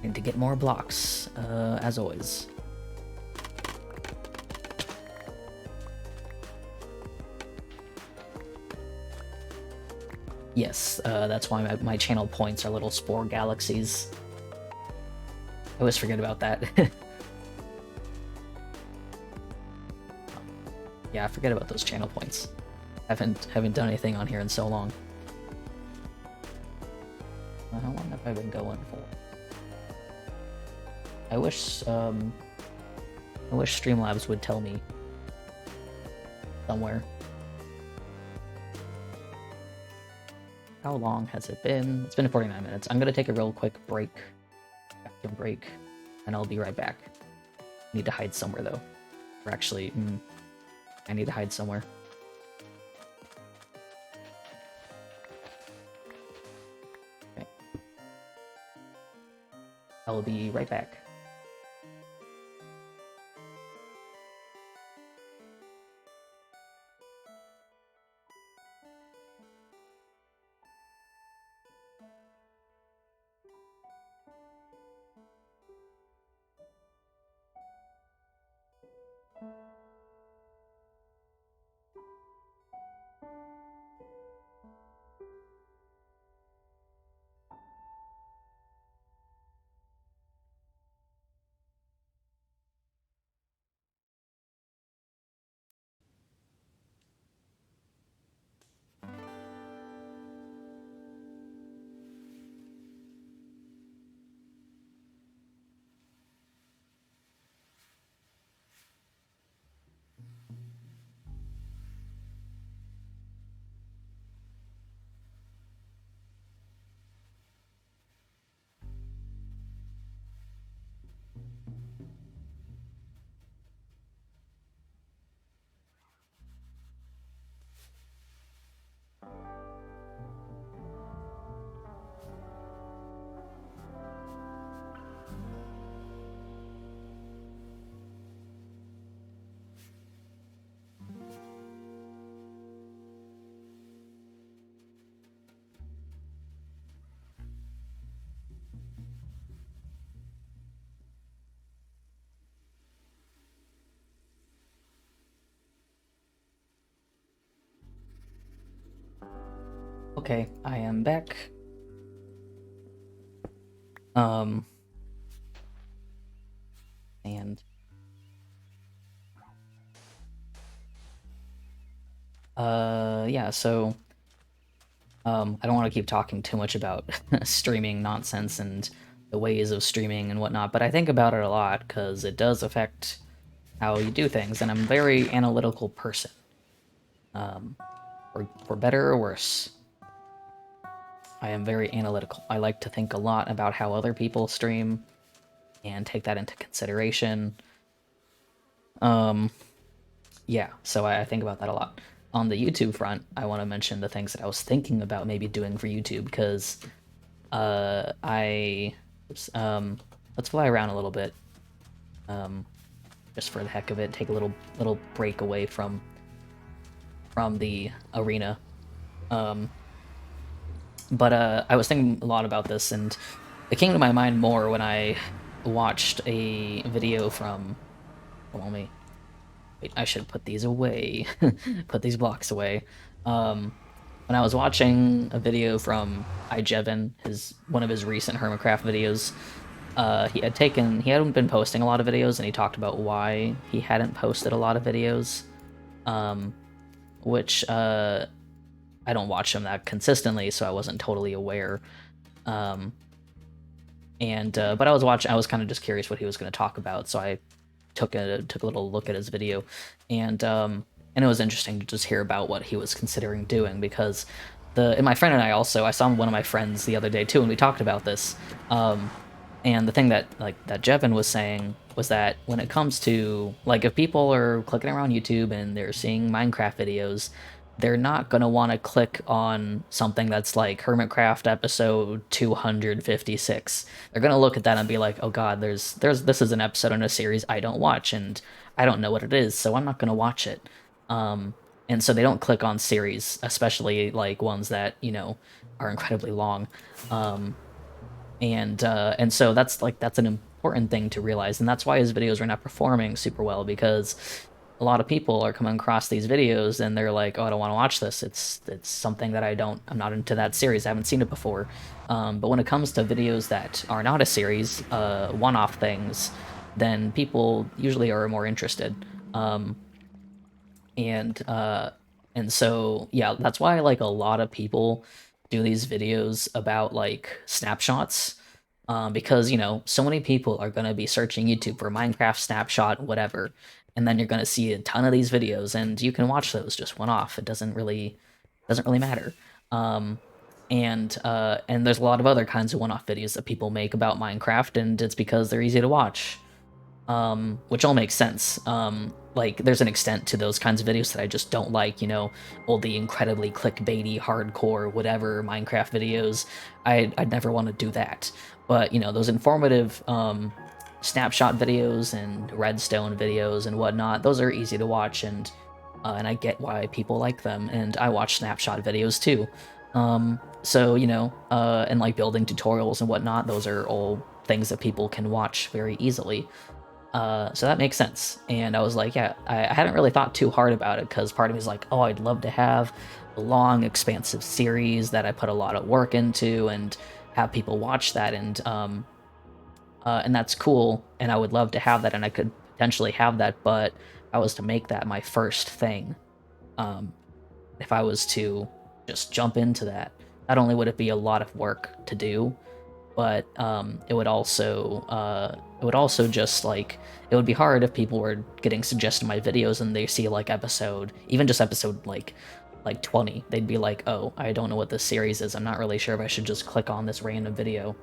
Need to get more blocks, as always. Yes, that's why my channel points are little Spore galaxies. I always forget about that. Yeah, I forget about those channel points. Haven't done anything on here in so long. How long have I been going for? I wish Streamlabs would tell me somewhere. How long has it been? It's been 49 minutes. I'm gonna take a real quick break, vacuum break, and I'll be right back. Need to hide somewhere though. Or actually, I need to hide somewhere. Okay. I will be right back. Okay, I am back. And yeah, so I don't want to keep talking too much about streaming nonsense and the ways of streaming and whatnot, but I think about it a lot because it does affect how you do things, and I'm a very analytical person. For better or worse, I am very analytical. I like to think a lot about how other people stream and take that into consideration. Yeah, so I think about that a lot. On the YouTube front, I want to mention the things that I was thinking about maybe doing for YouTube because oops, let's fly around a little bit, just for the heck of it. Take a little break away from the arena. But I was thinking a lot about this, and it came to my mind more when I watched a video from. Well, wait, I should put these away. Put these blocks away. When I was watching a video from iJevin, one of his recent Hermitcraft videos, he hadn't been posting a lot of videos, and he talked about why he hadn't posted a lot of videos, which I don't watch him that consistently, so I wasn't totally aware. But I was kind of just curious what he was going to talk about, so I took a little look at his video, and it was interesting to just hear about what he was considering doing, because and my friend and I saw one of my friends the other day too, and we talked about this. And the thing that Jevin was saying was that when it comes to, like, if people are clicking around YouTube and they're seeing Minecraft videos, they're not gonna want to click on something that's like Hermitcraft episode 256. They're gonna look at that and be like, "Oh God, this is an episode in a series I don't watch, and I don't know what it is, so I'm not gonna watch it." And so they don't click on series, especially like ones that are incredibly long. And so that's an important thing to realize, and that's why his videos are not performing super well, because a lot of people are coming across these videos and they're like, "Oh, I don't want to watch this. It's something that I'm not into that series. I haven't seen it before." But when it comes to videos that are not a series, one-off things, then people usually are more interested. And so yeah, that's why like a lot of people do these videos about like snapshots, because so many people are going to be searching YouTube for Minecraft snapshot whatever, and then you're going to see a ton of these videos, and you can watch those just one off. It doesn't really matter. And there's a lot of other kinds of one-off videos that people make about Minecraft, and it's because they're easy to watch, which all makes sense. Like, there's an extent to those kinds of videos that I just don't like, all the incredibly clickbaity, hardcore, whatever Minecraft videos. I'd never want to do that. But, those informative snapshot videos and redstone videos and whatnot, those are easy to watch, and I get why people like them, and I watch snapshot videos too. So, and like building tutorials and whatnot, those are all things that people can watch very easily. So that makes sense. And I was like, yeah, I hadn't really thought too hard about it, because part of me is like, oh, I'd love to have a long, expansive series that I put a lot of work into and have people watch that, and that's cool, and I would love to have that, and I could potentially have that, but if I was to make that my first thing, if I was to just jump into that, not only would it be a lot of work to do, but it would also just like, it would be hard if people were getting suggested my videos and they see like episode 20, they'd be like, "Oh, I don't know what this series is. I'm not really sure if I should just click on this random video."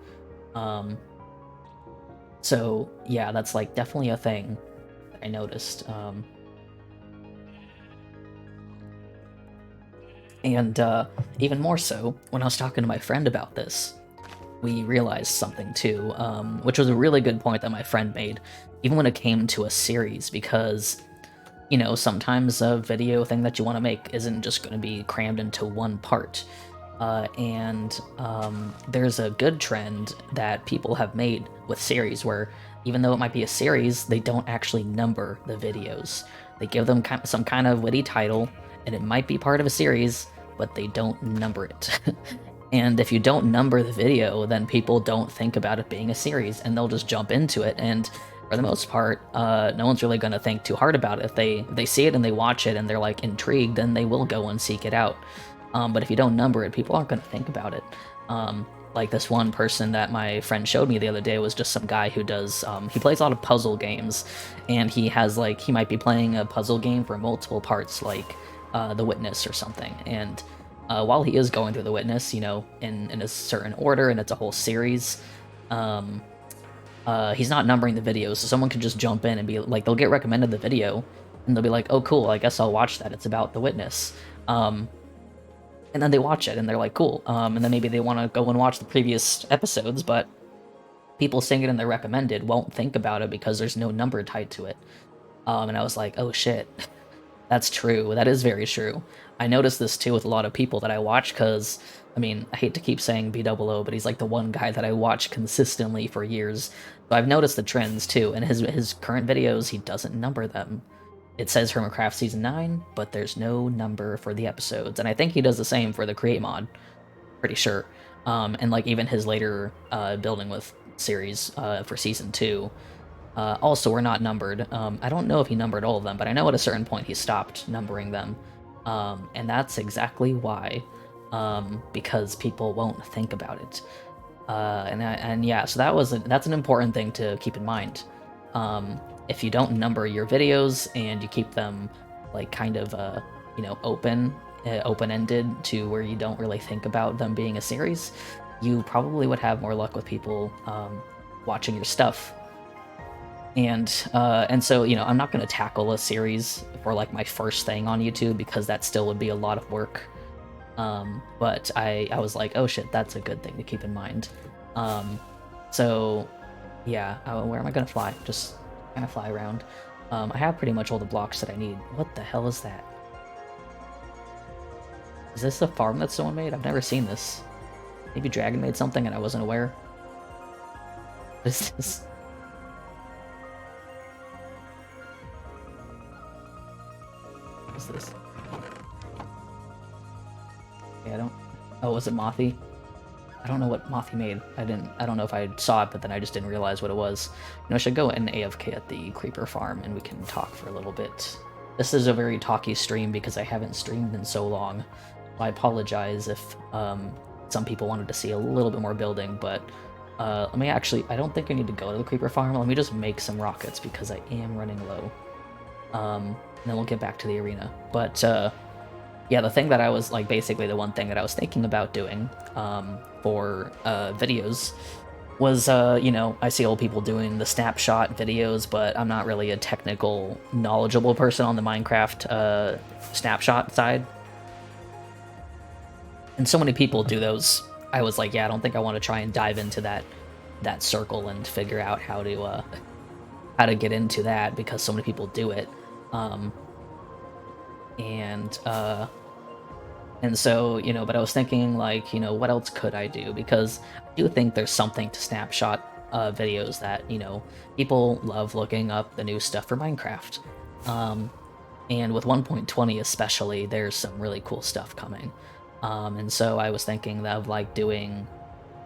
So yeah, that's like definitely a thing that I noticed. And even more so, when I was talking to my friend about this, we realized something too, which was a really good point that my friend made, even when it came to a series, because, sometimes a video thing that you want to make isn't just going to be crammed into one part. And there's a good trend that people have made with series where, even though it might be a series, they don't actually number the videos. They give them some kind of witty title, and it might be part of a series, but they don't number it. And if you don't number the video, then people don't think about it being a series, and they'll just jump into it. And for the most part, no one's really going to think too hard about it. If they see it and they watch it and they're like intrigued, then they will go and seek it out. But if you don't number it, people aren't going to think about it. Like this one person that my friend showed me the other day was just some guy who does, he plays a lot of puzzle games, and he has like, he might be playing a puzzle game for multiple parts, like The Witness or something. And while he is going through The Witness, you know, in a certain order, and it's a whole series, he's not numbering the videos, so someone could just jump in and be like, they'll get recommended the video, and they'll be like, oh cool, I guess I'll watch that, it's about The Witness. And then they watch it, and they're like, cool. And then maybe they want to go and watch the previous episodes, but people seeing it in their recommended won't think about it because there's no number tied to it. And I was like, oh shit, that's true. That is very true. I noticed this too with a lot of people that I watch, because, I mean, I hate to keep saying B00, but he's like the one guy that I watch consistently for years. So I've noticed the trends too, and his current videos, he doesn't number them. It says Hermitcraft Season 9, but there's no number for the episodes, and I think he does the same for the Create mod, pretty sure. And like even his later Building With series for Season 2 also were not numbered. I don't know if he numbered all of them, but I know at a certain point he stopped numbering them, and that's exactly why, because people won't think about it. And yeah, so that's an important thing to keep in mind. If you don't number your videos and you keep them like kind of you know, open-ended to where you don't really think about them being a series, you probably would have more luck with people watching your stuff. And so, you know, I'm not going to tackle a series for like my first thing on YouTube, because that still would be a lot of work. But I was like, oh shit, that's a good thing to keep in mind. So yeah, where am I going to fly? Just kind of fly around. I have pretty much all the blocks that I need. What the hell is that? Is this a farm that someone made? I've never seen this. Maybe Dragon made something and I wasn't aware. What is this? What is this? Yeah, I don't... Oh, was it Mothy? I don't know what Mothy made. I don't know if I saw it, but then I just didn't realize what it was. You know, I should go and AFK at the creeper farm and we can talk for a little bit. This is a very talky stream because I haven't streamed in so long. I apologize if some people wanted to see a little bit more building, but let me actually, I don't think I need to go to the creeper farm. Let me just make some rockets because I am running low. And then we'll get back to the arena. But yeah, the thing that I was, like, basically the one thing that I was thinking about doing for videos was, you know, I see old people doing the snapshot videos, but I'm not really a technical, knowledgeable person on the Minecraft snapshot side. And so many people do those. I was like, yeah, I don't think I want to try and dive into that circle and figure out how to get into that, because so many people do it. And so, you know, but I was thinking, like, you know, what else could I do? Because I do think there's something to snapshot videos that, you know, people love looking up the new stuff for Minecraft. And with 1.20 especially, there's some really cool stuff coming. And so I was thinking of, like, doing...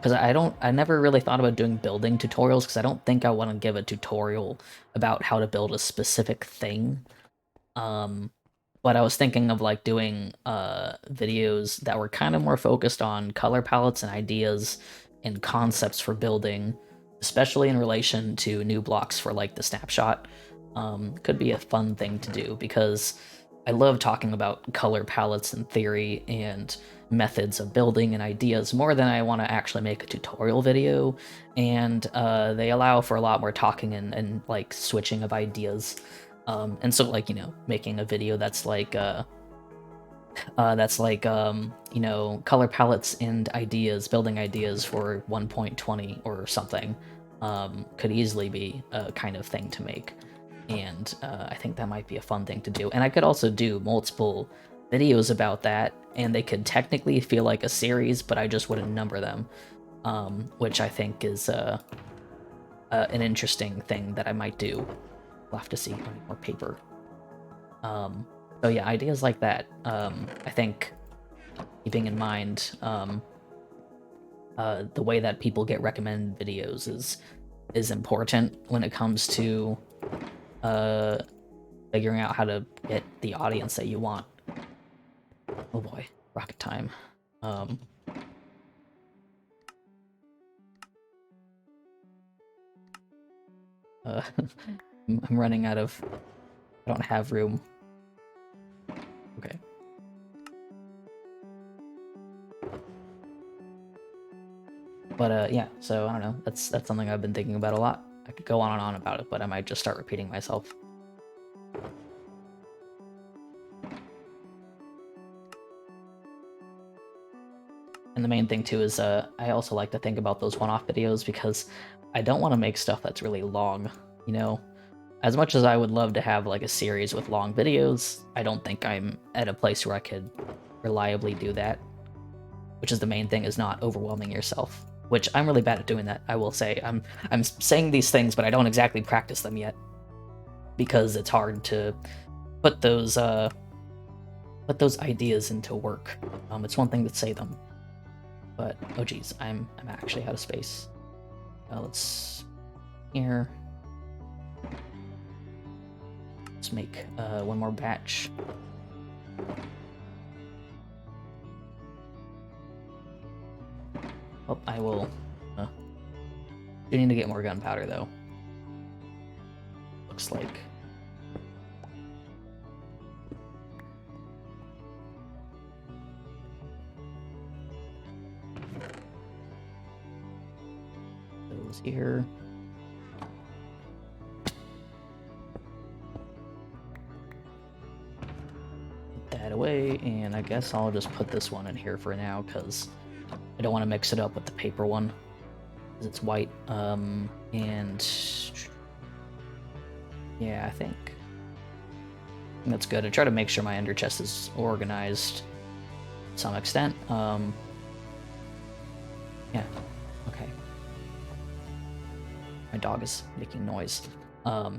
Because I never really thought about doing building tutorials, because I don't think I want to give a tutorial about how to build a specific thing. But I was thinking of, like, doing videos that were kind of more focused on color palettes and ideas and concepts for building, especially in relation to new blocks for, like, the snapshot. Could be a fun thing to do, because I love talking about color palettes and theory and methods of building and ideas more than I want to actually make a tutorial video, and they allow for a lot more talking and like switching of ideas. And so, like, you know, making a video that's like you know, color palettes and ideas, building ideas for 1.20 or something, could easily be a kind of thing to make. And I think that might be a fun thing to do. And I could also do multiple videos about that, and they could technically feel like a series, but I just wouldn't number them, which I think is an interesting thing that I might do. We'll have to see. More paper. So yeah, ideas like that. I think keeping in mind the way that people get recommended videos is important when it comes to figuring out how to get the audience that you want. Oh boy, rocket time. I'm running out of... I don't have room. Okay. But yeah, so I don't know. That's something I've been thinking about a lot. I could go on and on about it, but I might just start repeating myself. And the main thing too is I also like to think about those one-off videos because I don't want to make stuff that's really long, you know? As much as I would love to have like a series with long videos, I don't think I'm at a place where I could reliably do that. Which is the main thing, is not overwhelming yourself. Which I'm really bad at doing that, I will say. I'm saying these things, but I don't exactly practice them yet. Because it's hard to put those ideas into work. It's one thing to say them. But oh geez, I'm actually out of space. Let's here. Let's make one more batch. Oh, I will. Do need to get more gunpowder though. Looks like. Those here. Put that away, and I guess I'll just put this one in here for now because I don't want to mix it up with the paper one. Because it's white. And yeah, I think that's good. I try to make sure my ender chest is organized to some extent. Yeah, okay. My dog is making noise. I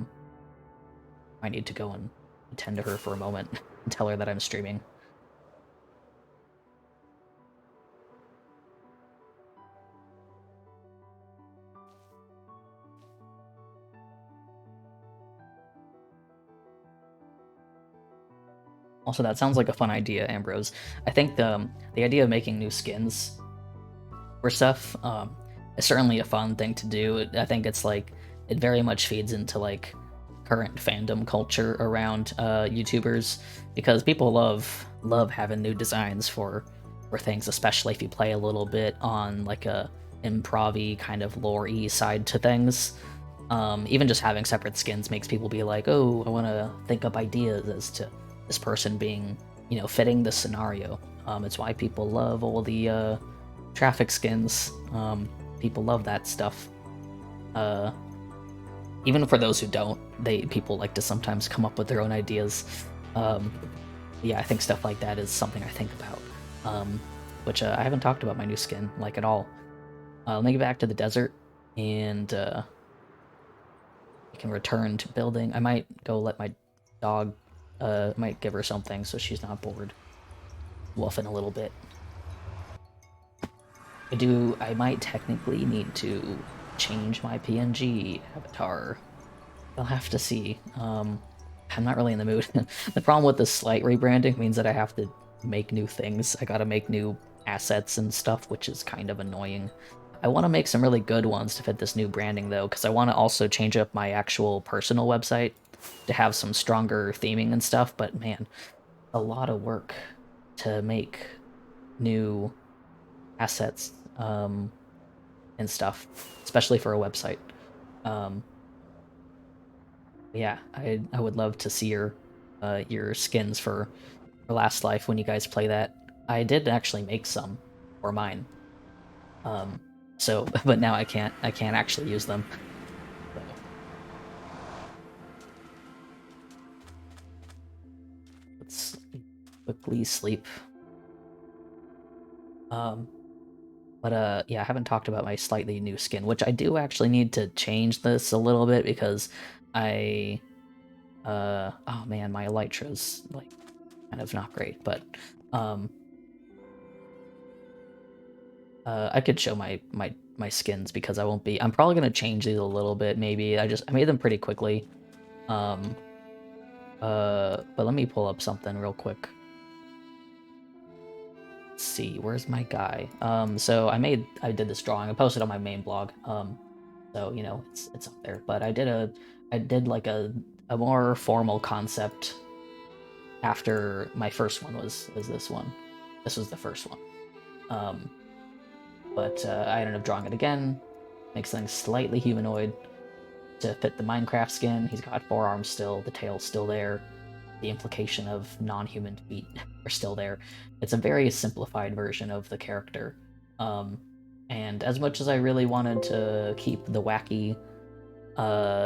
need to go and attend to her for a moment and tell her that I'm streaming. Also, that sounds like a fun idea, Ambrose. I think the idea of making new skins for stuff is certainly a fun thing to do. I think it's like, it very much feeds into like current fandom culture around YouTubers, because people love having new designs for things, especially if you play a little bit on like a improv-y kind of lore-y side to things. Even just having separate skins makes people be like, oh, I want to think up ideas as to this person being, you know, fitting the scenario. It's why people love all the traffic skins. People love that stuff. Even for those who don't, people like to sometimes come up with their own ideas. Yeah, I think stuff like that is something I think about. Which I haven't talked about my new skin like at all. Let me get back to the desert, and I can return to building. I might go let my dog. Might give her something so she's not bored. Woofing a little bit. I might technically need to change my PNG avatar. I'll have to see. I'm not really in the mood. The problem with this slight rebranding means that I have to make new things. I gotta make new assets and stuff, which is kind of annoying. I want to make some really good ones to fit this new branding, though, because I want to also change up my actual personal website to have some stronger theming and stuff, but man, a lot of work to make new assets and stuff, especially for a website. Yeah, I would love to see your skins for Last Life when you guys play that. I did actually make some for mine. So, but now I can't actually use them. So. Let's quickly sleep. But yeah, I haven't talked about my slightly new skin, which I do actually need to change this a little bit because oh man, my elytra's like kind of not great, but I could show my skins because I'm probably gonna change these a little bit. Maybe I made them pretty quickly. Um, but let me pull up something real quick. Let's see, where's my guy? So I did this drawing. I posted on my main blog. So you know it's up there. But I did like a more formal concept after my first one was this one. This was the first one. Um, but I ended up drawing it again. Makes things slightly humanoid to fit the Minecraft skin. He's got 4 arms still. The tail's still there. The implication of non-human feet are still there. It's a very simplified version of the character. And as much as I really wanted to keep the wacky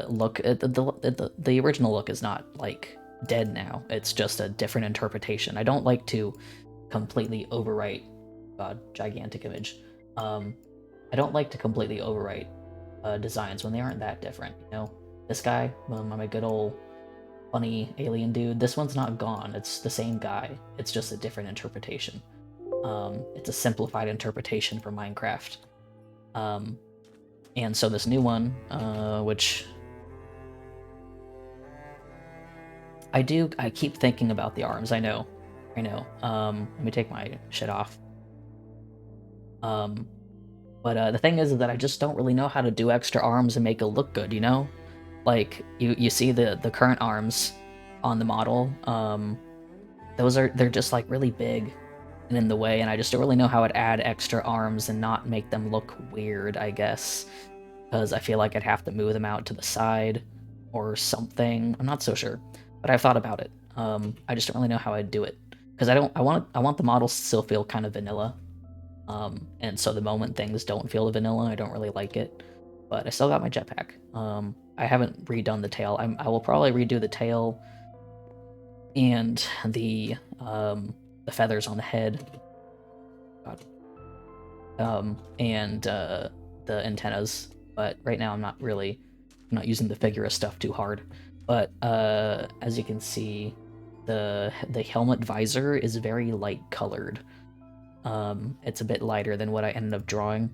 look, the original look is not like dead now. It's just a different interpretation. I don't like to completely overwrite. God, gigantic image. I don't like to completely overwrite designs when they aren't that different. You know, this guy, my good old funny alien dude. This one's not gone. It's the same guy. It's just a different interpretation. It's a simplified interpretation for Minecraft. And so this new one, which I keep thinking about the arms. I know. Let me take my shit off. But the thing is that I just don't really know how to do extra arms and make it look good, you know? Like, you see the current arms on the model, they're just, like, really big and in the way, and I just don't really know how to add extra arms and not make them look weird, I guess. Because I feel like I'd have to move them out to the side or something. I'm not so sure, but I've thought about it. I just don't really know how I'd do it. Because I want the models to still feel kind of vanilla. And so the moment things don't feel vanilla, I don't really like it. But I still got my jetpack. I haven't redone the tail. I will probably redo the tail and the feathers on the head. God. And the antennas. But right now I'm not using the figure of stuff too hard. But as you can see, the helmet visor is very light colored. It's a bit lighter than what I ended up drawing.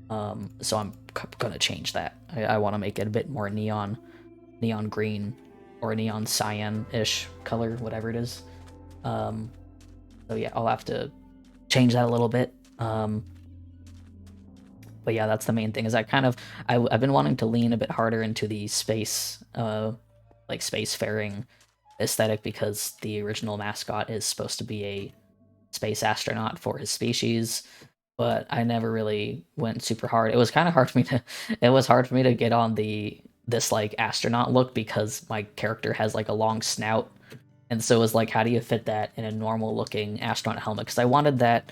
So I'm gonna change that. I want to make it a bit more neon green or neon cyan-ish color, whatever it is. So yeah, I'll have to change that a little bit. But yeah, that's the main thing. Is I've been wanting to lean a bit harder into the space, like spacefaring aesthetic, because the original mascot is supposed to be a space astronaut for his species, but I never really went super hard. It was kind of hard for me to get on this like astronaut look, because my character has like a long snout, and so it was like, how do you fit that in a normal looking astronaut helmet? Because I wanted that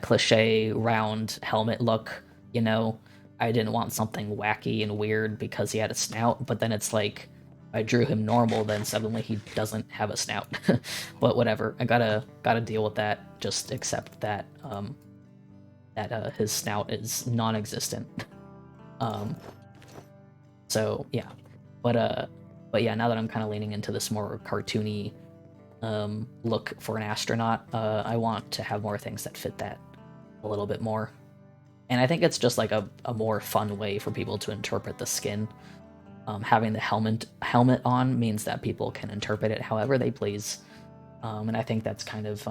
cliche round helmet look, you know. I didn't want something wacky and weird because he had a snout, but then it's like, I drew him normal, then suddenly he doesn't have a snout. But whatever, I gotta deal with that. Just accept that his snout is non-existent. So yeah, but yeah, now that I'm kind of leaning into this more cartoony look for an astronaut, I want to have more things that fit that a little bit more. And I think it's just like a more fun way for people to interpret the skin. Having the helmet on means that people can interpret it however they please, and I think that's kind of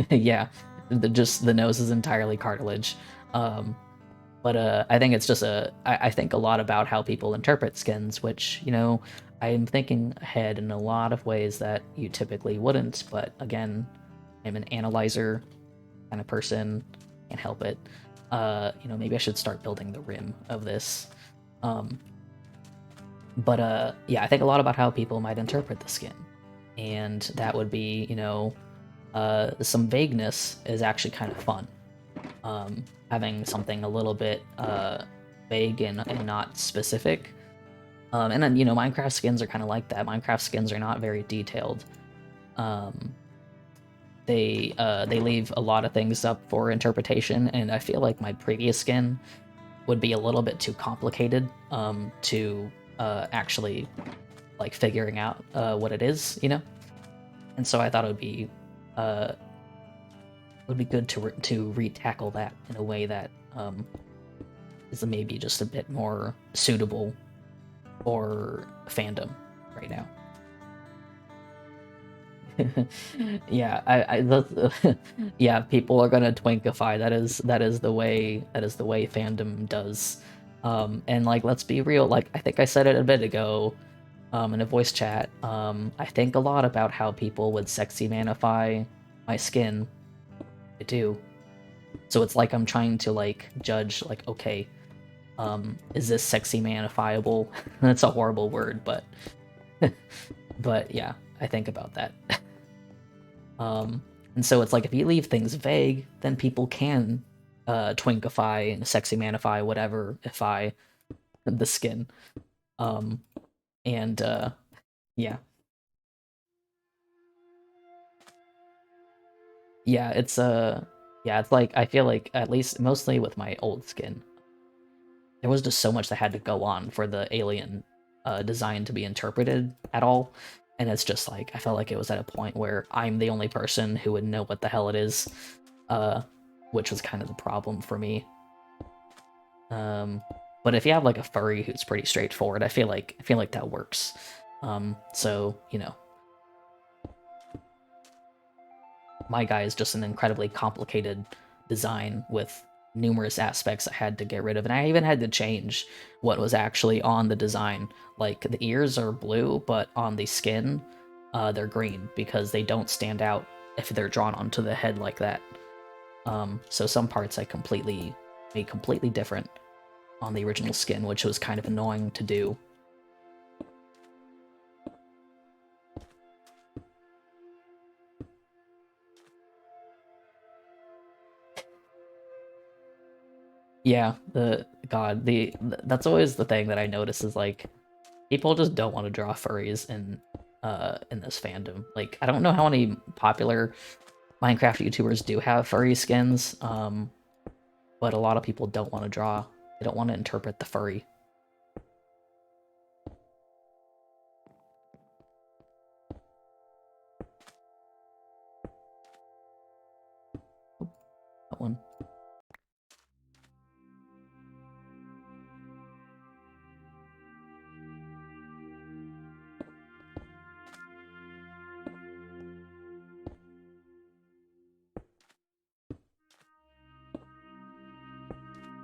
yeah, the nose is entirely cartilage, but I think it's just I think a lot about how people interpret skins, which, you know, I'm thinking ahead in a lot of ways that you typically wouldn't. But again, I'm an analyzer kind of person, can't help it. You know, maybe I should start building the rim of this. But yeah, I think a lot about how people might interpret the skin, and that would be, you know, some vagueness is actually kind of fun. Having something a little bit vague and not specific. And then, you know, Minecraft skins are kind of like that. Minecraft skins are not very detailed. They leave a lot of things up for interpretation, and I feel like my previous skin would be a little bit too complicated to actually like figuring out what it is, you know? And so I thought it would be would be good to re-tackle that in a way that is maybe just a bit more suitable for fandom right now. Yeah, yeah, people are gonna twinkify. That is the way fandom does. And like, let's be real. Like, I think I said it a bit ago, in a voice chat. I think a lot about how people would sexy manify my skin. I do. So it's like I'm trying to like judge, like, okay, is this sexy manifiable? That's a horrible word, but but yeah, I think about that. And so it's like, if you leave things vague, then people can twinkify, sexy manify, whatever, if I the skin. Um, and yeah, yeah, yeah, it's like, I feel like, at least mostly with my old skin, there was just so much that had to go on for the alien design to be interpreted at all. And it's just like, I felt like it was at a point where I'm the only person who would know what the hell it is, uh, which was kind of the problem for me. But if you have like a furry who's pretty straightforward, I feel like that works. So, you know, my guy is just an incredibly complicated design with numerous aspects I had to get rid of, and I even had to change what was actually on the design. Like, the ears are blue, but on the skin, they're green because they don't stand out if they're drawn onto the head like that. So some parts I made completely different on the original skin, which was kind of annoying to do. Yeah, that's always the thing that I notice, is like, people just don't want to draw furries in this fandom. Like, I don't know how many popular Minecraft YouTubers do have furry skins, but a lot of people don't want to draw. They don't want to interpret the furry. That one.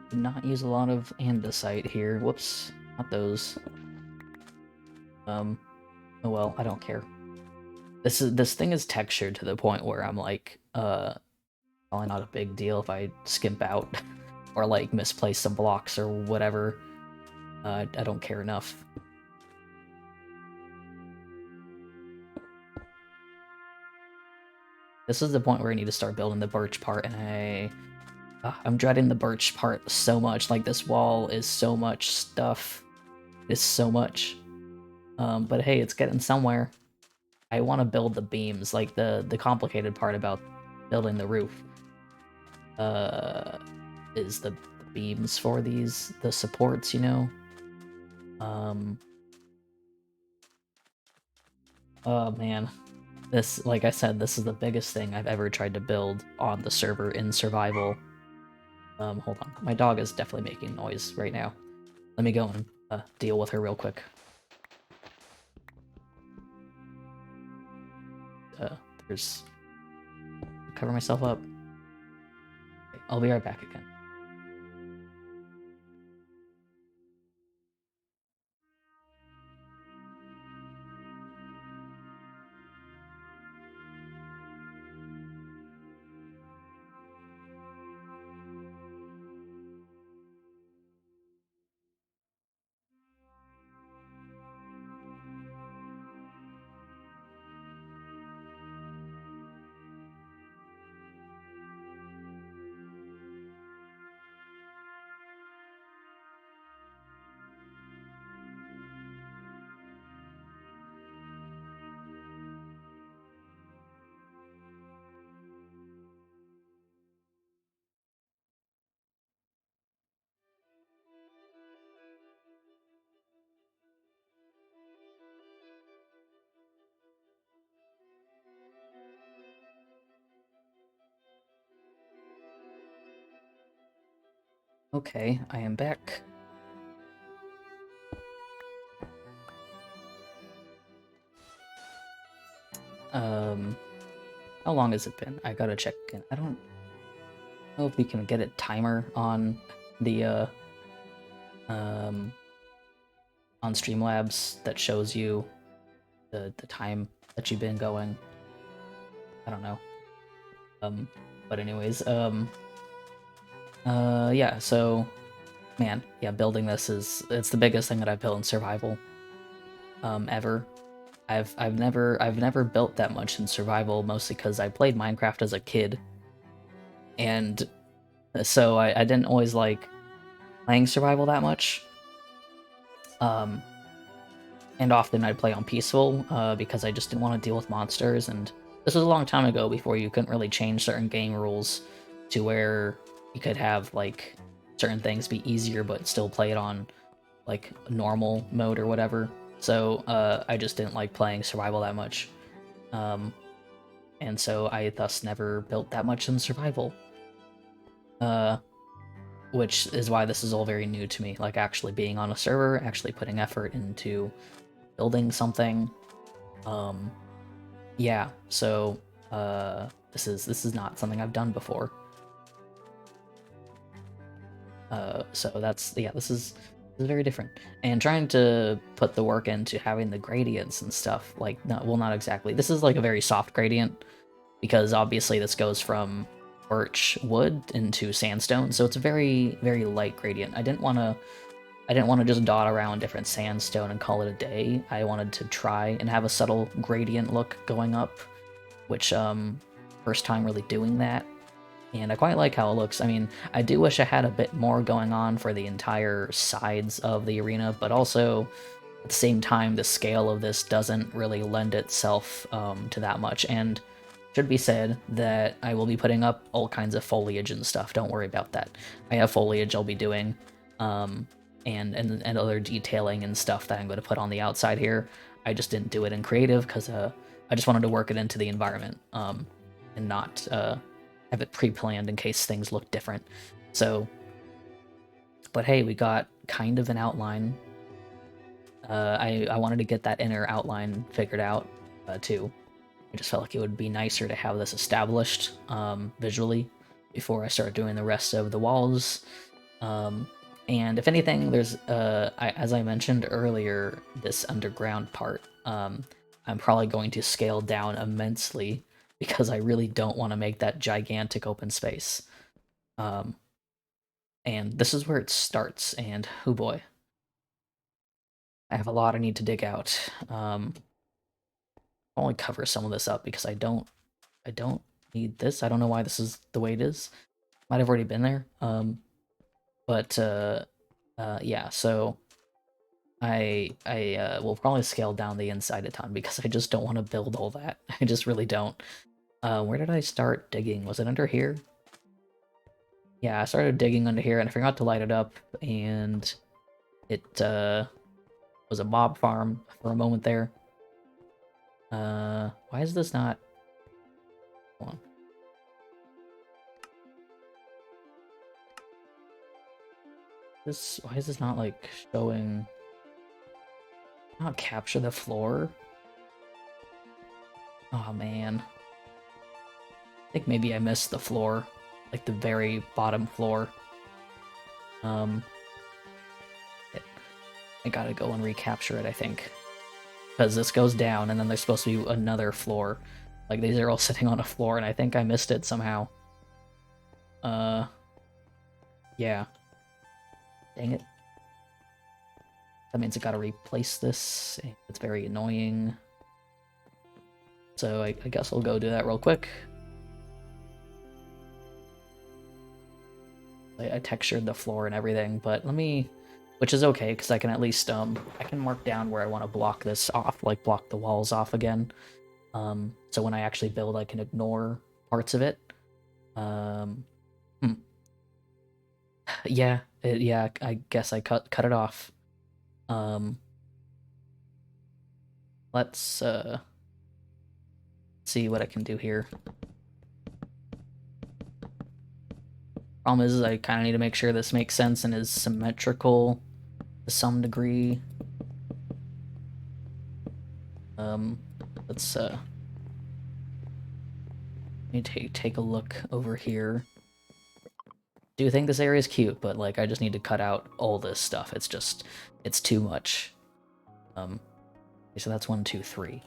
Did not use a lot of andesite here. Whoops, not those. Oh well, I don't care. This thing is textured to the point where I'm like, probably not a big deal if I skimp out or like misplace some blocks or whatever. I don't care enough. This is the point where I need to start building the birch part, and I'm dreading the birch part so much. Like, this wall is so much stuff. It's so much. But hey, it's getting somewhere. I want to build the beams. Like, the complicated part about building the roof uh, is the beams for the supports, you know? Oh man. This, like I said, this is the biggest thing I've ever tried to build on the server in survival. Hold on. My dog is definitely making noise right now. Let me go and deal with her real quick. There's... Cover myself up. Okay, I'll be right back again. Okay, I am back. How long has it been? I gotta check in. I don't know if we can get a timer on the um on Streamlabs that shows you the time that you've been going. I don't know. But anyways, yeah, so man, yeah, building this it's the biggest thing that I've built in survival ever. I've never built that much in survival, mostly because I played Minecraft as a kid, and so I didn't always like playing survival that much. Um, and often I'd play on peaceful because I just didn't want to deal with monsters. And this was a long time ago, before you couldn't really change certain game rules to where you could have like certain things be easier but still play it on like normal mode or whatever. So I just didn't like playing survival that much. Um, and so I thus never built that much in survival. Uh, which is why this is all very new to me, like actually being on a server, actually putting effort into building something. Um, yeah, so this is not something I've done before. So that's yeah, this is very different. And trying to put the work into having the gradients and stuff, like not exactly. This is like a very soft gradient because obviously this goes from birch wood into sandstone, so it's a very light gradient. I didn't want to just dot around different sandstone and call it a day. I wanted to try and have a subtle gradient look going up, which first time really doing that, and I quite like how it looks. I mean, I do wish I had a bit more going on for the entire sides of the arena, but also at the same time, the scale of this doesn't really lend itself to that much. And should be said that I will be putting up all kinds of foliage and stuff. Don't worry about that. I have foliage I'll be doing, um, and other detailing and stuff that I'm going to put on the outside here. I just didn't do it in creative because I just wanted to work it into the environment, and not have it pre-planned in case things look different. So, but hey, we got kind of an outline. I wanted to get that inner outline figured out too. I just felt like it would be nicer to have this established visually before I start doing the rest of the walls. Um, and if anything, there's, as I mentioned earlier, this underground part, I'm probably going to scale down immensely because I really don't want to make that gigantic open space. Um, and this is where it starts, and oh boy, I have a lot I need to dig out. I'll only cover some of this up because I don't need this. I don't know why this is the way it is. Might have already been there. But yeah, so I will probably scale down the inside a ton because I just don't want to build all that. I just really don't. Where did I start digging? Was it under here? Yeah, I started digging under here and I forgot to light it up, and it was a mob farm for a moment there. Why is this not? Hold on. Why is this not like showing? Not capture the floor? Oh man. I think maybe I missed the floor. Like the very bottom floor. Um I gotta go and recapture it, I think. Because this goes down and then there's supposed to be another floor. Like these are all sitting on a floor and I think I missed it somehow. Uh yeah. Dang it. That means I gotta replace this. It's very annoying. So I guess I'll go do that real quick. I textured the floor and everything, but let me, which is okay because I can at least I can mark down where I want to block this off, like block the walls off again. So when I actually build, I can ignore parts of it. Um, hmm. Yeah, yeah. I guess I cut it off. Um, let's see what I can do here. Problem is I kind of need to make sure this makes sense and is symmetrical to some degree. Let's let me take a look over here. Do think this area is cute, but like I just need to cut out all this stuff. It's too much. Okay, so that's 1, 2, 3.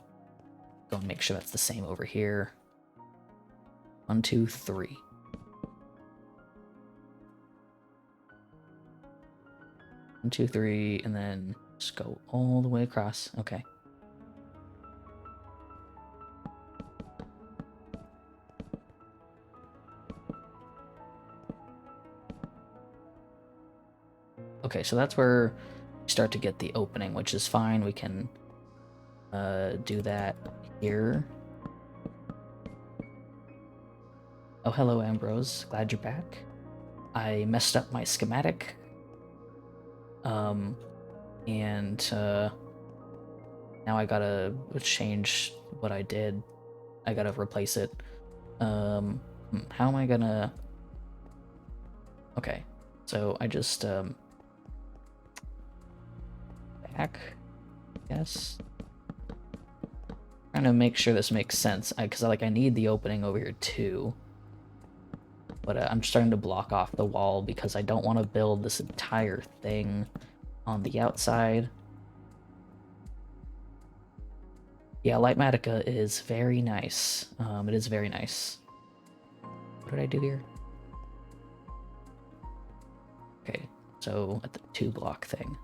Go and make sure that's the same over here. 1, 2, 3. One, two, three, and then just go all the way across. Okay. Okay, so that's where we start to get the opening, which is fine. We can do that here. Oh, hello, Ambrose. Glad you're back. I messed up my schematic. And now I gotta change what I did. I gotta replace it. How am I gonna... Okay, so I just, back, yes. Trying to make sure this makes sense, because I need the opening over here too. But I'm starting to block off the wall because I don't want to build this entire thing on the outside. Yeah, Lightmatica is very nice. It is very nice. What did I do here? Okay, so at the 2-block thing.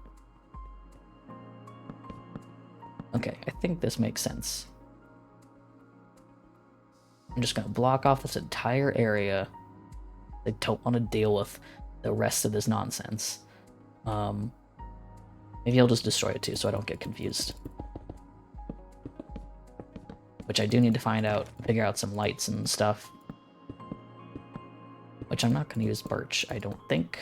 Okay, I think this makes sense. I'm just gonna block off this entire area. I don't want to deal with the rest of this nonsense. Maybe I'll just destroy it too so I don't get confused. Which I do need to figure out some lights and stuff. Which I'm not going to use birch, I don't think.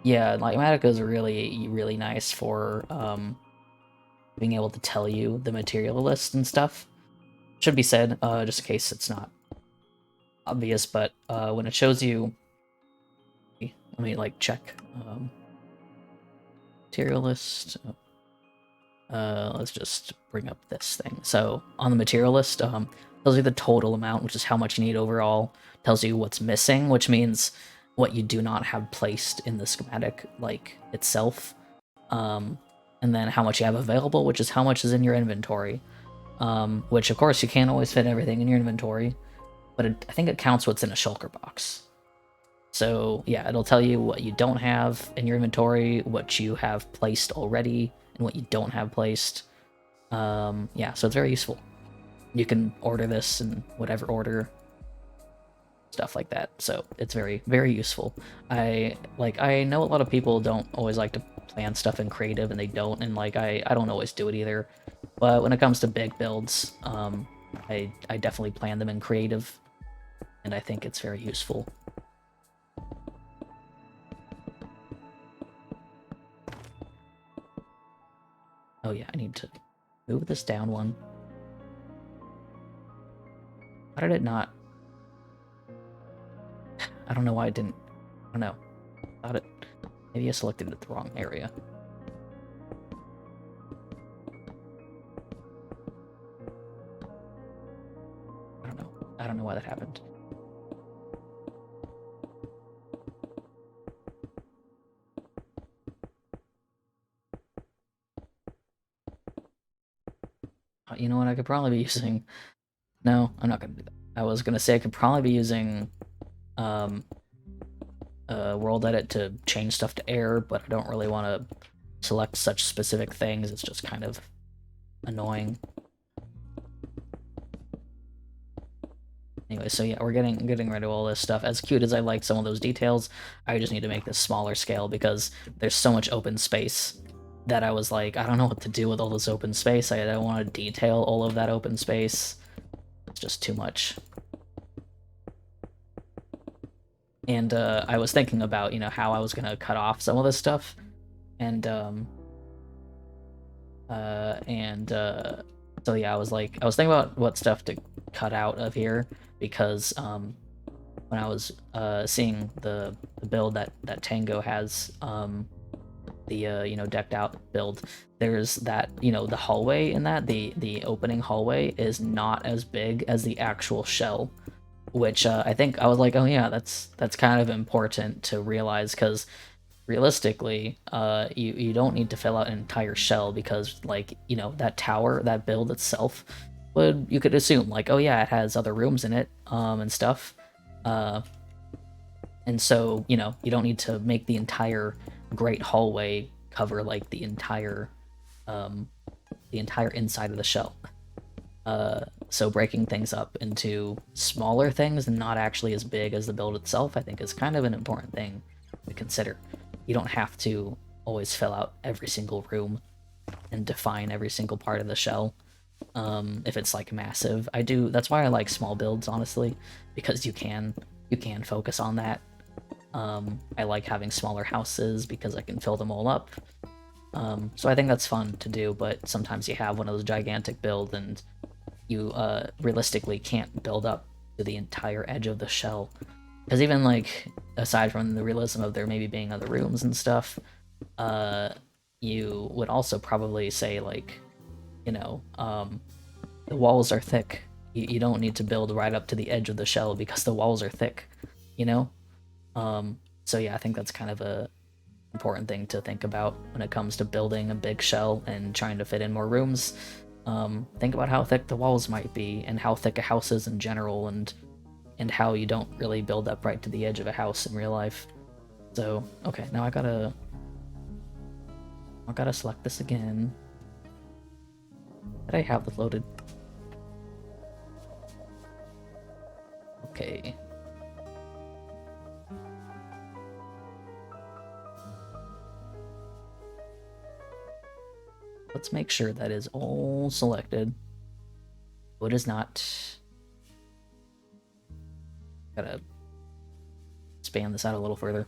Yeah, Lightmatica is really, really nice for being able to tell you the material list and stuff. Should be said, just in case it's not obvious, but when it shows you... Let me, like, check. Material list. Let's just bring up this thing. So, on the material list, tells you the total amount, which is how much you need overall. Tells you what's missing, which means what you do not have placed in the schematic, like, itself. And then how much you have available, which is how much is in your inventory. Which, of course, you can't always fit everything in your inventory, but I think it counts what's in a shulker box. So, yeah, it'll tell you what you don't have in your inventory, what you have placed already, and what you don't have placed. Yeah, so it's very useful. You can order this in whatever order, stuff like that. So it's very, very useful. I know a lot of people don't always like to plan stuff in creative, and they don't, and like I don't always do it either. But when it comes to big builds, I definitely plan them in creative, and I think it's very useful. Oh yeah, I need to move this down one. How did it not? I don't know why it didn't. I don't know. Thought it. Maybe I selected it the wrong area. I don't know. I don't know why that happened. You know what? I could probably be using. No, I'm not gonna do that. I was gonna say I could probably be using world edit to change stuff to air, but I don't really want to select such specific things. It's just kind of annoying. Anyway, so yeah, we're getting rid of all this stuff. As cute as I like some of those details, I just need to make this smaller scale because there's so much open space that I was like, I don't know what to do with all this open space. I don't want to detail all of that open space. It's just too much. And I was thinking about, you know, how I was gonna cut off some of this stuff, and so yeah, I was thinking about what stuff to cut out of here, because when I was seeing the build that Tango has, the you know, decked out build, there's that, you know, the hallway in that, the opening hallway is not as big as the actual shell, which I think I was like, oh yeah, that's kind of important to realize, because realistically, you don't need to fill out an entire shell, because, like, you know, that tower, that build itself, you could assume, like, oh yeah, it has other rooms in it, and stuff, uh, and so, you know, you don't need to make the entire great hallway cover, like, the entire inside of the shell. So breaking things up into smaller things, not actually as big as the build itself, I think is kind of an important thing to consider. You don't have to always fill out every single room and define every single part of the shell, if it's like massive. That's why I like small builds, honestly, because you can focus on that. I like having smaller houses because I can fill them all up. So I think that's fun to do, but sometimes you have one of those gigantic builds and you realistically can't build up to the entire edge of the shell. Because even, like, aside from the realism of there maybe being other rooms and stuff, you would also probably say, like, you know, the walls are thick. You don't need to build right up to the edge of the shell because the walls are thick, you know? So yeah, I think that's kind of a important thing to think about when it comes to building a big shell and trying to fit in more rooms. Think about how thick the walls might be, and how thick a house is in general, and how you don't really build up right to the edge of a house in real life. So, okay, now I gotta select this again. Did I have this loaded? Okay. Let's make sure that is all selected. Wood is not. Gotta expand this out a little further.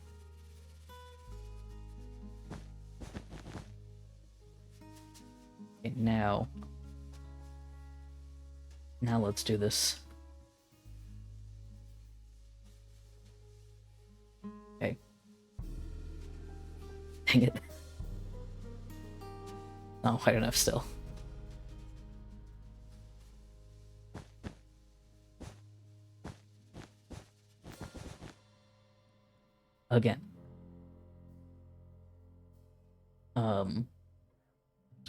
Okay, now let's do this. Okay. Dang it. Not quite enough still. Again. I was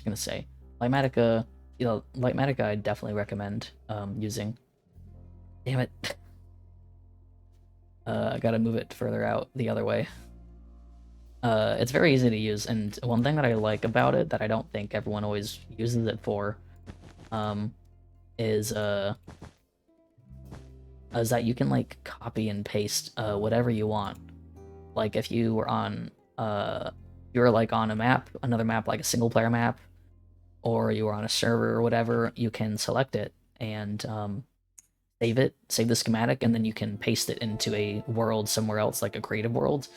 gonna say, Lightmatica, you know, Lightmatica I definitely recommend using. Damn it. I gotta move it further out the other way. It's very easy to use, and one thing that I like about it that I don't think everyone always uses it for, is that you can, like, copy and paste whatever you want. Like, if you were on like on a map, another map, like a single player map, or you were on a server or whatever, you can select it and save the schematic, and then you can paste it into a world somewhere else, like a creative world,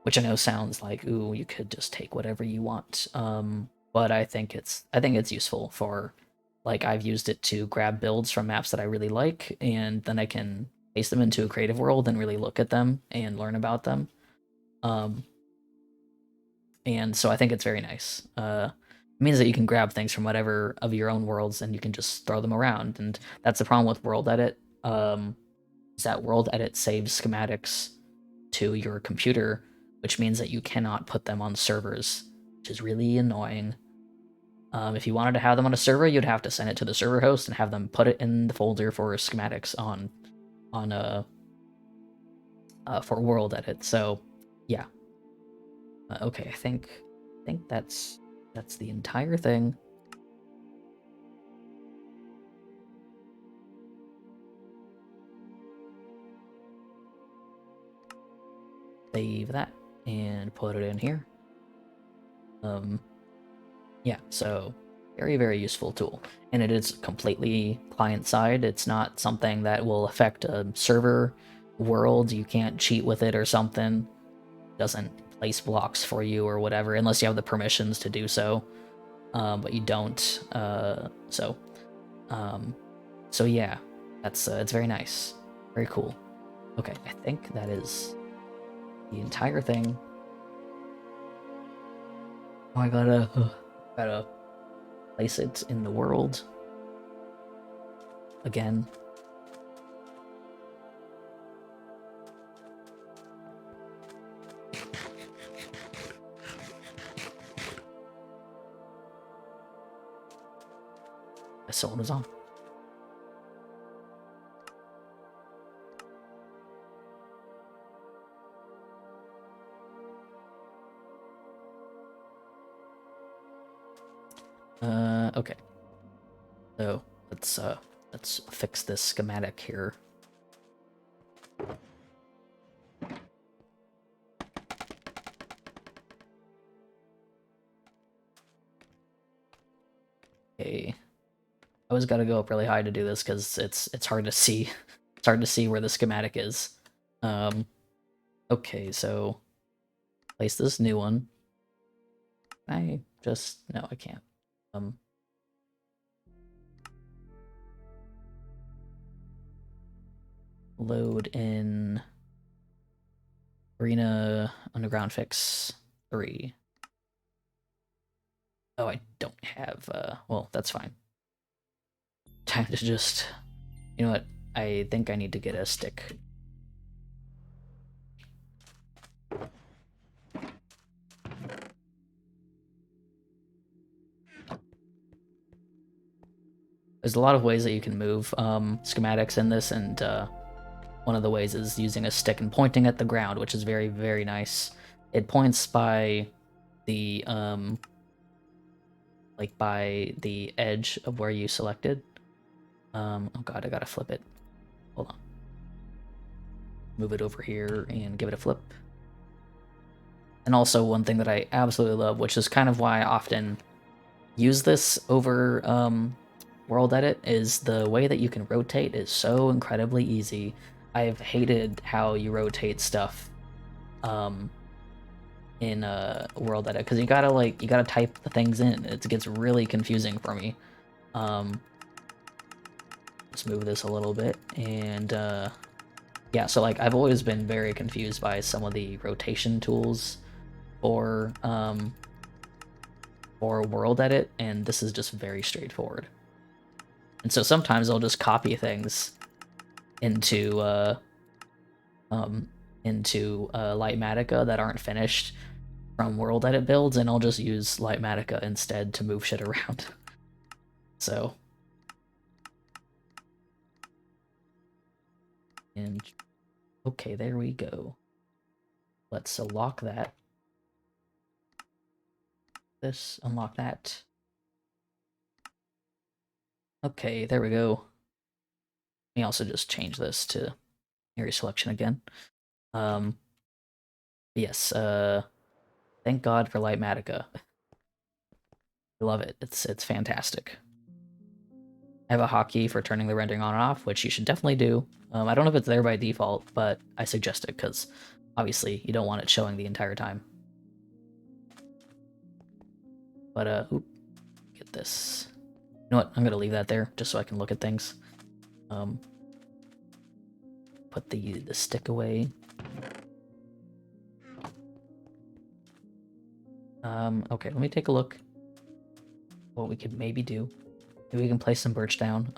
which I know sounds like, ooh, you could just take whatever you want. But I think it's useful for, like, I've used it to grab builds from maps that I really like, and then I can paste them into a creative world and really look at them and learn about them. And so I think it's very nice. It means that you can grab things from whatever of your own worlds and you can just throw them around. And that's the problem with World Edit. Is that World Edit saves schematics to your computer, which means that you cannot put them on servers, which is really annoying. If you wanted to have them on a server, you'd have to send it to the server host and have them put it in the folder for schematics for World Edit. So, yeah. Okay, I think that's the entire thing. Save that and put it in here. Yeah, so very, very useful tool. And it is completely client-side. It's not something that will affect a server world, you can't cheat with it or something. It doesn't place blocks for you or whatever, unless you have the permissions to do so. But you don't. So yeah, that's it's very nice, very cool. Okay, I think that is the entire thing. Oh, I gotta place it in the world again. Someone was on. Okay. So let's fix this schematic here. Okay. I always got to go up really high to do this because it's hard to see. It's hard to see where the schematic is. Okay, so place this new one. I just no, I can't. Load in Arena Underground Fix 3. Oh, I don't have, well, that's fine. Time to just, you know what, I think I need to get a stick. There's a lot of ways that you can move schematics in this, and one of the ways is using a stick and pointing at the ground, which is very, very nice. It points by the, like by the edge of where you selected. Oh god, I gotta flip it. Hold on. Move it over here and give it a flip. And also one thing that I absolutely love, which is kind of why I often use this over World Edit, is the way that you can rotate is so incredibly easy. I've hated how you rotate stuff in World Edit, because you gotta type the things in. It gets really confusing for me. Let's move this a little bit, and yeah, so like I've always been very confused by some of the rotation tools for World Edit, and this is just very straightforward. And so sometimes I'll just copy things into Lightmatica that aren't finished from World Edit builds, and I'll just use Lightmatica instead to move shit around. So, and okay, there we go. Let's unlock that. This, unlock that. Okay, there we go. Let me also just change this to area selection again. Yes, thank God for Lightmatica. I love it. It's fantastic. I have a hotkey for turning the rendering on and off, which you should definitely do. I don't know if it's there by default, but I suggest it because obviously you don't want it showing the entire time. But oop, get this. You know what? I'm gonna leave that there just so I can look at things. Put the stick away. Okay, let me take a look. What we could maybe do. Maybe we can place some birch down.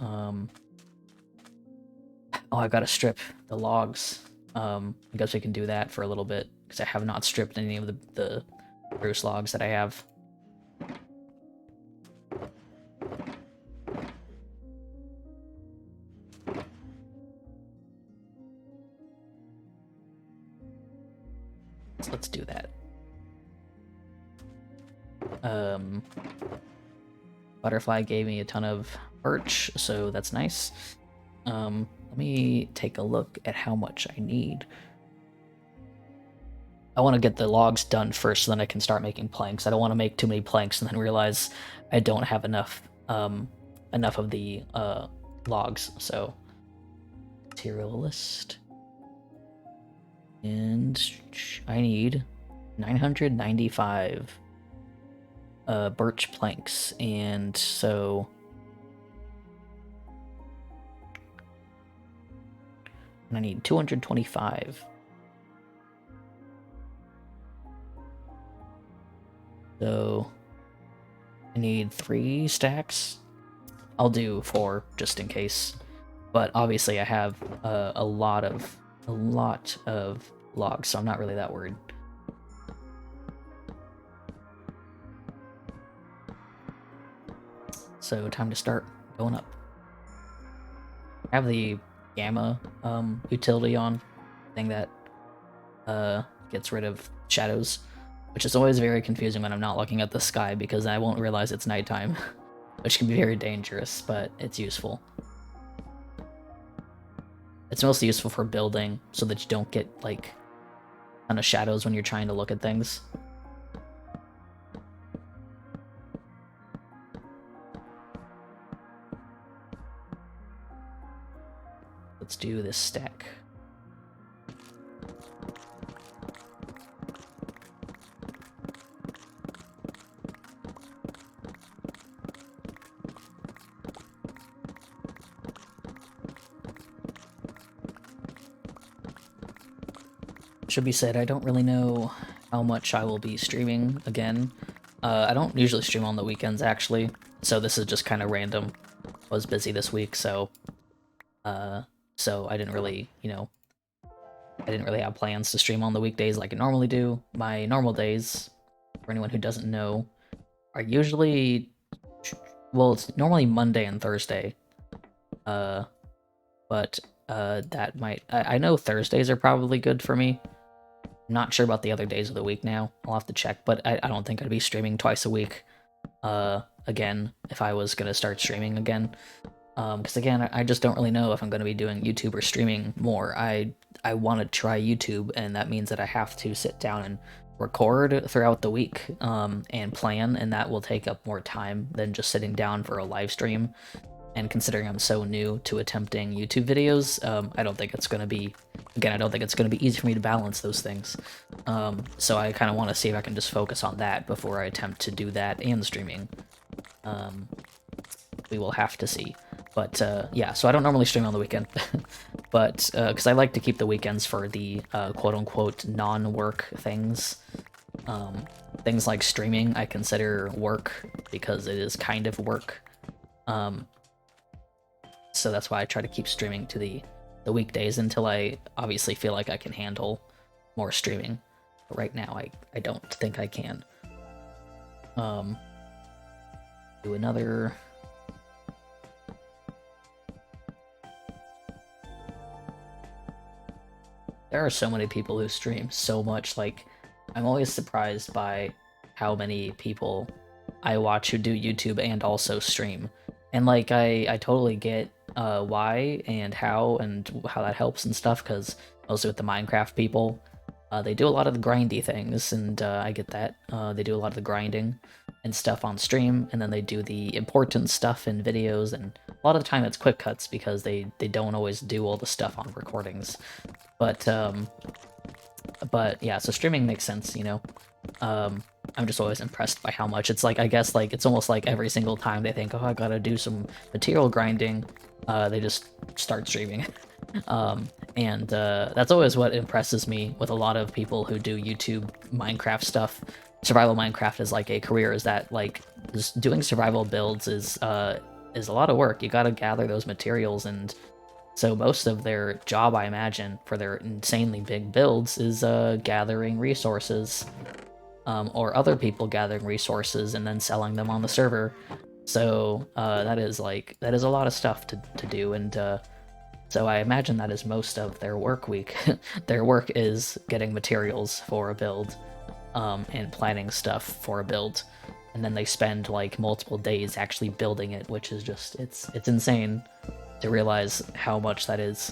Oh, I gotta strip the logs. I guess we can do that for a little bit, because I have not stripped any of the spruce logs that I have. So let's do that. Butterfly gave me a ton of birch, so that's nice. Let me take a look at how much I need. I want to get the logs done first, so then I can start making planks. I don't want to make too many planks and then realize I don't have enough enough of the logs. So material list. And I need 995 birch planks, and so I need 225. So I need 3 stacks. I'll do 4 just in case. But obviously I have a lot of logs, so I'm not really that worried. So time to start going up. I have the gamma utility on, thing that gets rid of shadows, which is always very confusing when I'm not looking at the sky because I won't realize it's nighttime, which can be very dangerous, but it's useful. It's mostly useful for building so that you don't get like a ton of shadows when you're trying to look at things. Let's do this stack. Should be said, I don't really know how much I will be streaming again. I don't usually stream on the weekends, actually, so this is just kind of random. I was busy this week, so I didn't really, I didn't really have plans to stream on the weekdays like I normally do. My normal days, for anyone who doesn't know, are usually, well, it's normally Monday and Thursday. But that might, I know Thursdays are probably good for me. I'm not sure about the other days of the week now. I'll have to check, but I don't think I'd be streaming twice a week again if I was going to start streaming again. Because again, I just don't really know if I'm going to be doing YouTube or streaming more. I want to try YouTube, and that means that I have to sit down and record throughout the week and plan, and that will take up more time than just sitting down for a live stream. And considering I'm so new to attempting YouTube videos, I don't think it's going to be, again, I don't think it's going to be easy for me to balance those things. So I kind of want to see if I can just focus on that before I attempt to do that and streaming. We will have to see. But yeah, so I don't normally stream on the weekend, but because I like to keep the weekends for the quote-unquote non-work things. Things like streaming I consider work because it is kind of work. So that's why I try to keep streaming to the weekdays until I obviously feel like I can handle more streaming. But right now, I don't think I can. Do another... There are so many people who stream so much, like, I'm always surprised by how many people I watch who do YouTube and also stream. And like, I totally get why and how that helps and stuff, because mostly with the Minecraft people, they do a lot of the grindy things, and I get that. They do a lot of the grinding and stuff on stream, and then they do the important stuff in videos, and a lot of the time it's quick cuts because they don't always do all the stuff on recordings. But yeah, so streaming makes sense, you know. I'm just always impressed by how much it's like, I guess, like, it's almost like every single time they think, oh, I gotta do some material grinding, they just start streaming. And that's always what impresses me with a lot of people who do YouTube Minecraft stuff. Survival Minecraft is like a career, is that, like, just doing survival builds is a lot of work. You gotta gather those materials, and so most of their job, I imagine, for their insanely big builds is gathering resources. Or other people gathering resources and then selling them on the server. So that is a lot of stuff to do, and so I imagine that is most of their work week. Their work is getting materials for a build, and planning stuff for a build, and then they spend like multiple days actually building it, which is just, it's insane to realize how much that is.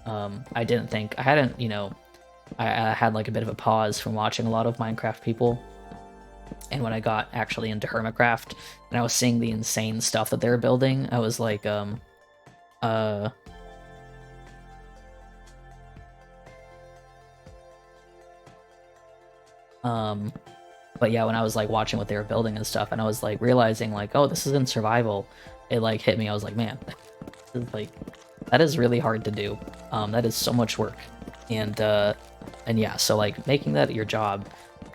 I didn't think, I hadn't, you know, I had like a bit of a pause from watching a lot of Minecraft people, and when I got actually into Hermitcraft and I was seeing the insane stuff that they were building, I was like, But yeah, when I was like watching what they were building and stuff, and I was like realizing like, oh, this is in survival, it like hit me. I was like, man, this is, like, that is really hard to do. That is so much work, and yeah, so like making that your job,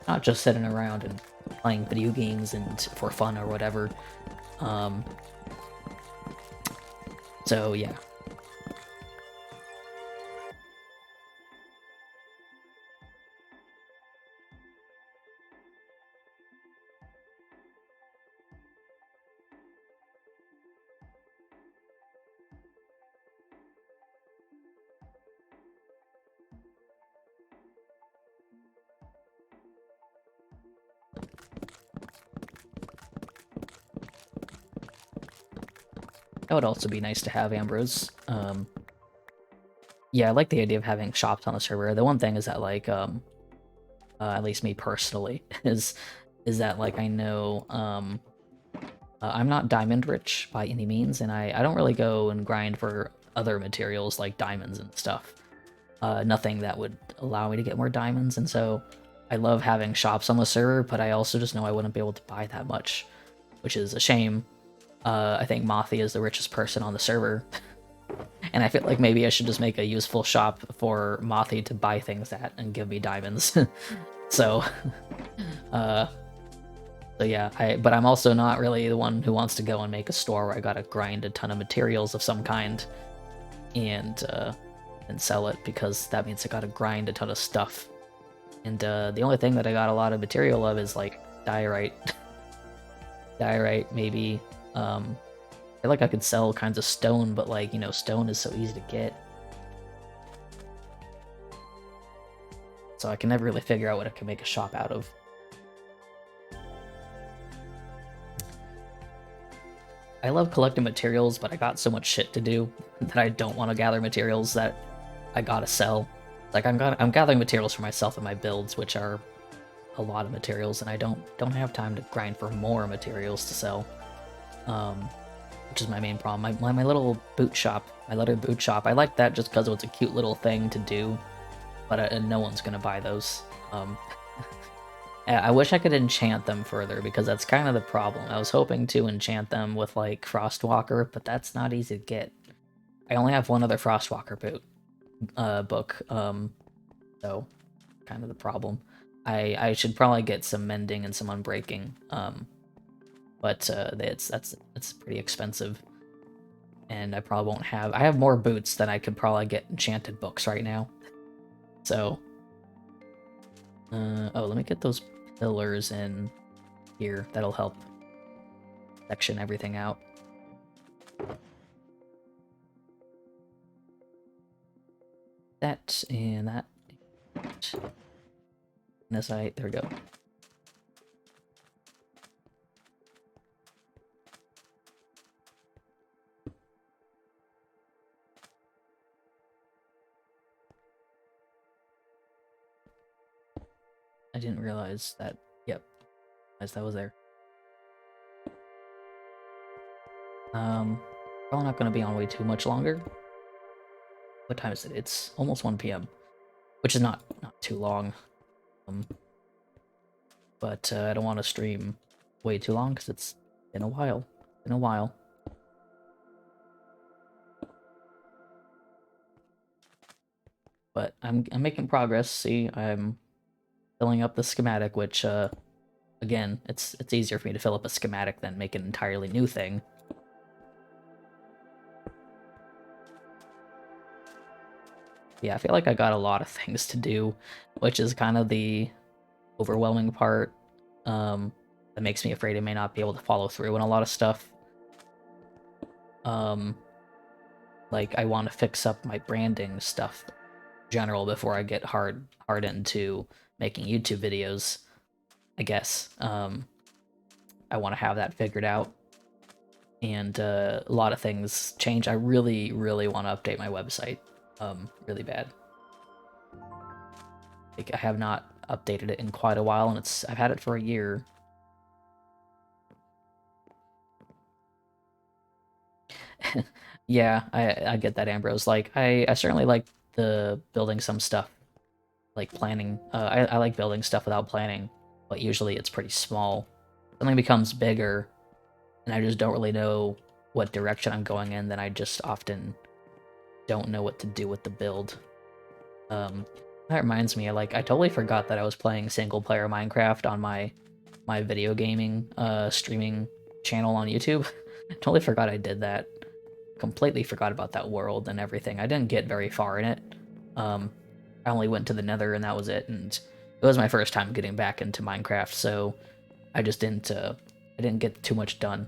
not just sitting around and playing video games and for fun or whatever. Um, so yeah. That would also be nice to have, Ambrose. Yeah, I like the idea of having shops on the server. The one thing is that like at least me personally is that like I know I'm not diamond rich by any means, and I don't really go and grind for other materials like diamonds and stuff. Nothing that would allow me to get more diamonds, and so I love having shops on the server, but I also just know I wouldn't be able to buy that much, which is a shame. I think Mothi is the richest person on the server, and I feel like maybe I should just make a useful shop for Mothi to buy things at and give me diamonds. So, uh, so yeah, but I'm also not really the one who wants to go and make a store where I gotta grind a ton of materials of some kind and sell it, because that means I gotta grind a ton of stuff. And the only thing that I got a lot of material of is like diorite. Diorite, maybe. I feel like I could sell kinds of stone, but like, you know, stone is so easy to get. So I can never really figure out what I can make a shop out of. I love collecting materials, but I got so much shit to do that I don't want to gather materials that I gotta sell. Like I'm gathering materials for myself and my builds, which are a lot of materials, and I don't have time to grind for more materials to sell. Which is my main problem. My little boot shop, my leather boot shop, I like that just because it's a cute little thing to do, but no one's gonna buy those. I wish I could enchant them further, because that's kind of the problem. I was hoping to enchant them with like Frostwalker, but that's not easy to get. I only have one other Frostwalker book, so kind of the problem. I should probably get some mending and some unbreaking, but that's pretty expensive, and I probably won't have. I have more boots than I could probably get enchanted books right now. So, oh, let me get those pillars in here. That'll help section everything out. That and that. This there we go. I didn't realize that. Yep, as that was there. Probably not going to be on way too much longer. What time is it? It's almost 1 p.m., which is not too long. But I don't want to stream way too long because it's been a while. But I'm making progress. See, I'm filling up the schematic, which again, it's easier for me to fill up a schematic than make an entirely new thing. Yeah, I feel like I got a lot of things to do, which is kind of the overwhelming part. That makes me afraid I may not be able to follow through on a lot of stuff. Like I want to fix up my branding stuff in general before I get hard into making YouTube videos, I guess. I want to have that figured out. And a lot of things change. I really, really want to update my website. Really bad. Like, I have not updated it in quite a while, and I've had it for a year. Yeah, I get that, Ambrose. Like, I certainly like the building some stuff like planning. I like building stuff without planning, but usually it's pretty small. Something becomes bigger, and I just don't really know what direction I'm going in, then I just often don't know what to do with the build. That reminds me, I totally forgot that I was playing single-player Minecraft on my video gaming streaming channel on YouTube. Totally forgot I did that. Completely forgot about that world and everything. I didn't get very far in it. I only went to the Nether and that was it. And it was my first time getting back into Minecraft, so I just didn't. I didn't get too much done.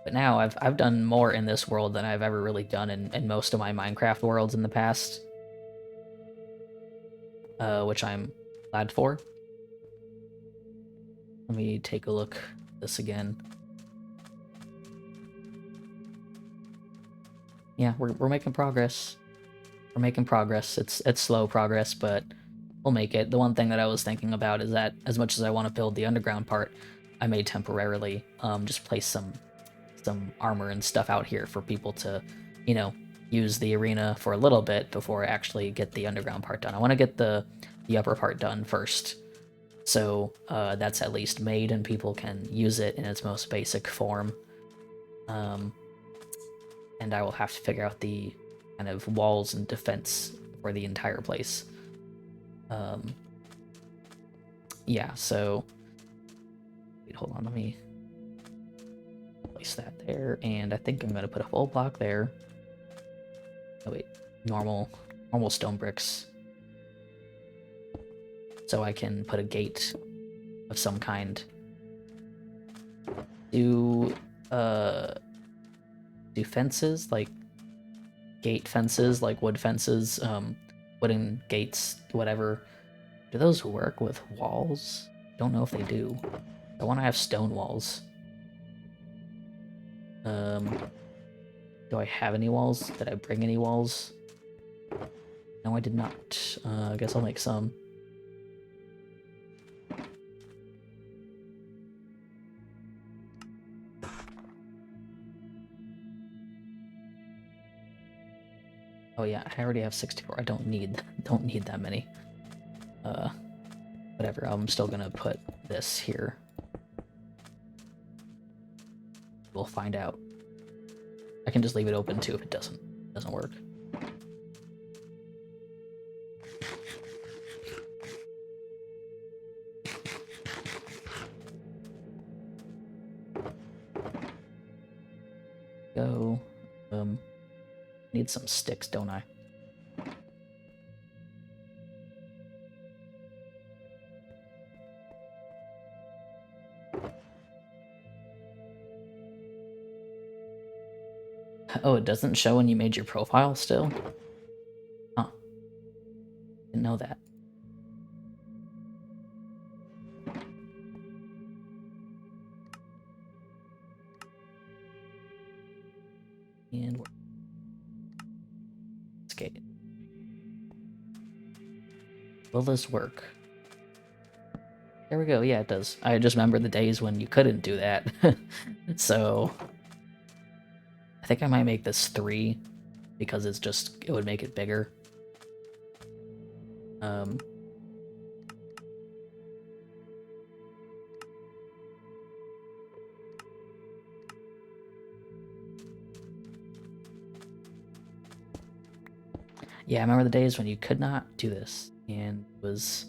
But now I've done more in this world than I've ever really done in most of my Minecraft worlds in the past, which I'm glad for. Let me take a look at this again. Yeah, we're making progress. We're making progress. It's slow progress, but we'll make it. The one thing that I was thinking about is that as much as I want to build the underground part, I may temporarily just place some armor and stuff out here for people to, you know, use the arena for a little bit before I actually get the underground part done. I want to get the upper part done first, so that's at least made and people can use it in its most basic form. And I will have to figure out the kind of walls and defense for the entire place. Yeah, so wait, hold on, let me place that there, and I think I'm gonna put a full block there. Oh wait, normal stone bricks, so I can put a gate of some kind. Do fences, like gate fences, like wood fences, wooden gates, whatever, do those work with walls? Don't know if they do. I want to have stone walls. Do I have any walls? Did I bring any walls? No, I did not. I guess I'll make some. Oh yeah, I already have 64. I don't need that many. Whatever. I'm still gonna put this here. We'll find out. I can just leave it open too if it doesn't work. Go. Need some sticks, don't I? Oh, it doesn't show when you made your profile still? Huh. Didn't know that. And skate. Will this work? There we go. Yeah, it does. I just remember the days when you couldn't do that. So I think I might make this 3 because it would make it bigger. Yeah, I remember the days when you could not do this, and it was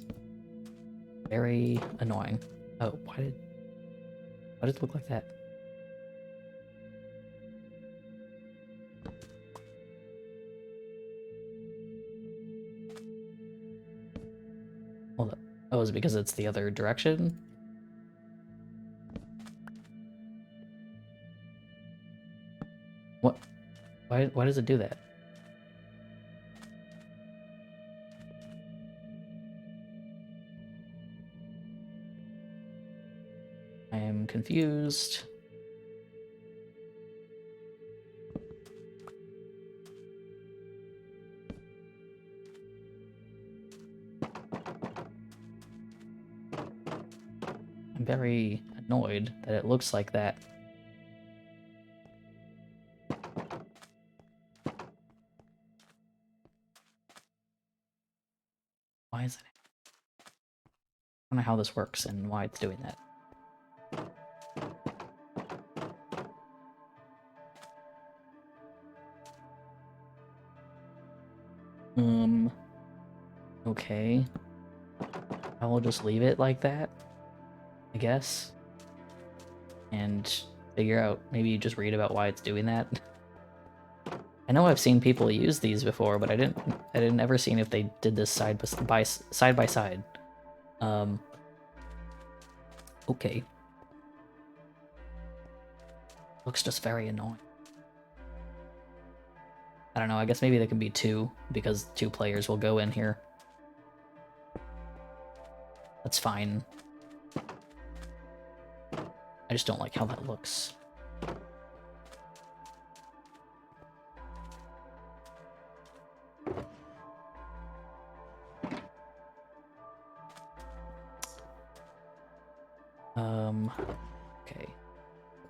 very annoying. Oh, why did it look like that? Hold up. Oh, is it because it's the other direction? What? Why does it do that? I am confused. I'm very annoyed that it looks like that. Why is it? I don't know how this works and why it's doing that. Okay. I will just leave it like that, I guess. And figure out, maybe just read about why it's doing that. I know I've seen people use these before, but I didn't ever seen if they did this side by side. Okay. Looks just very annoying. I don't know, I guess maybe there can be two, because 2 players will go in here. That's fine. I just don't like how that looks. Okay.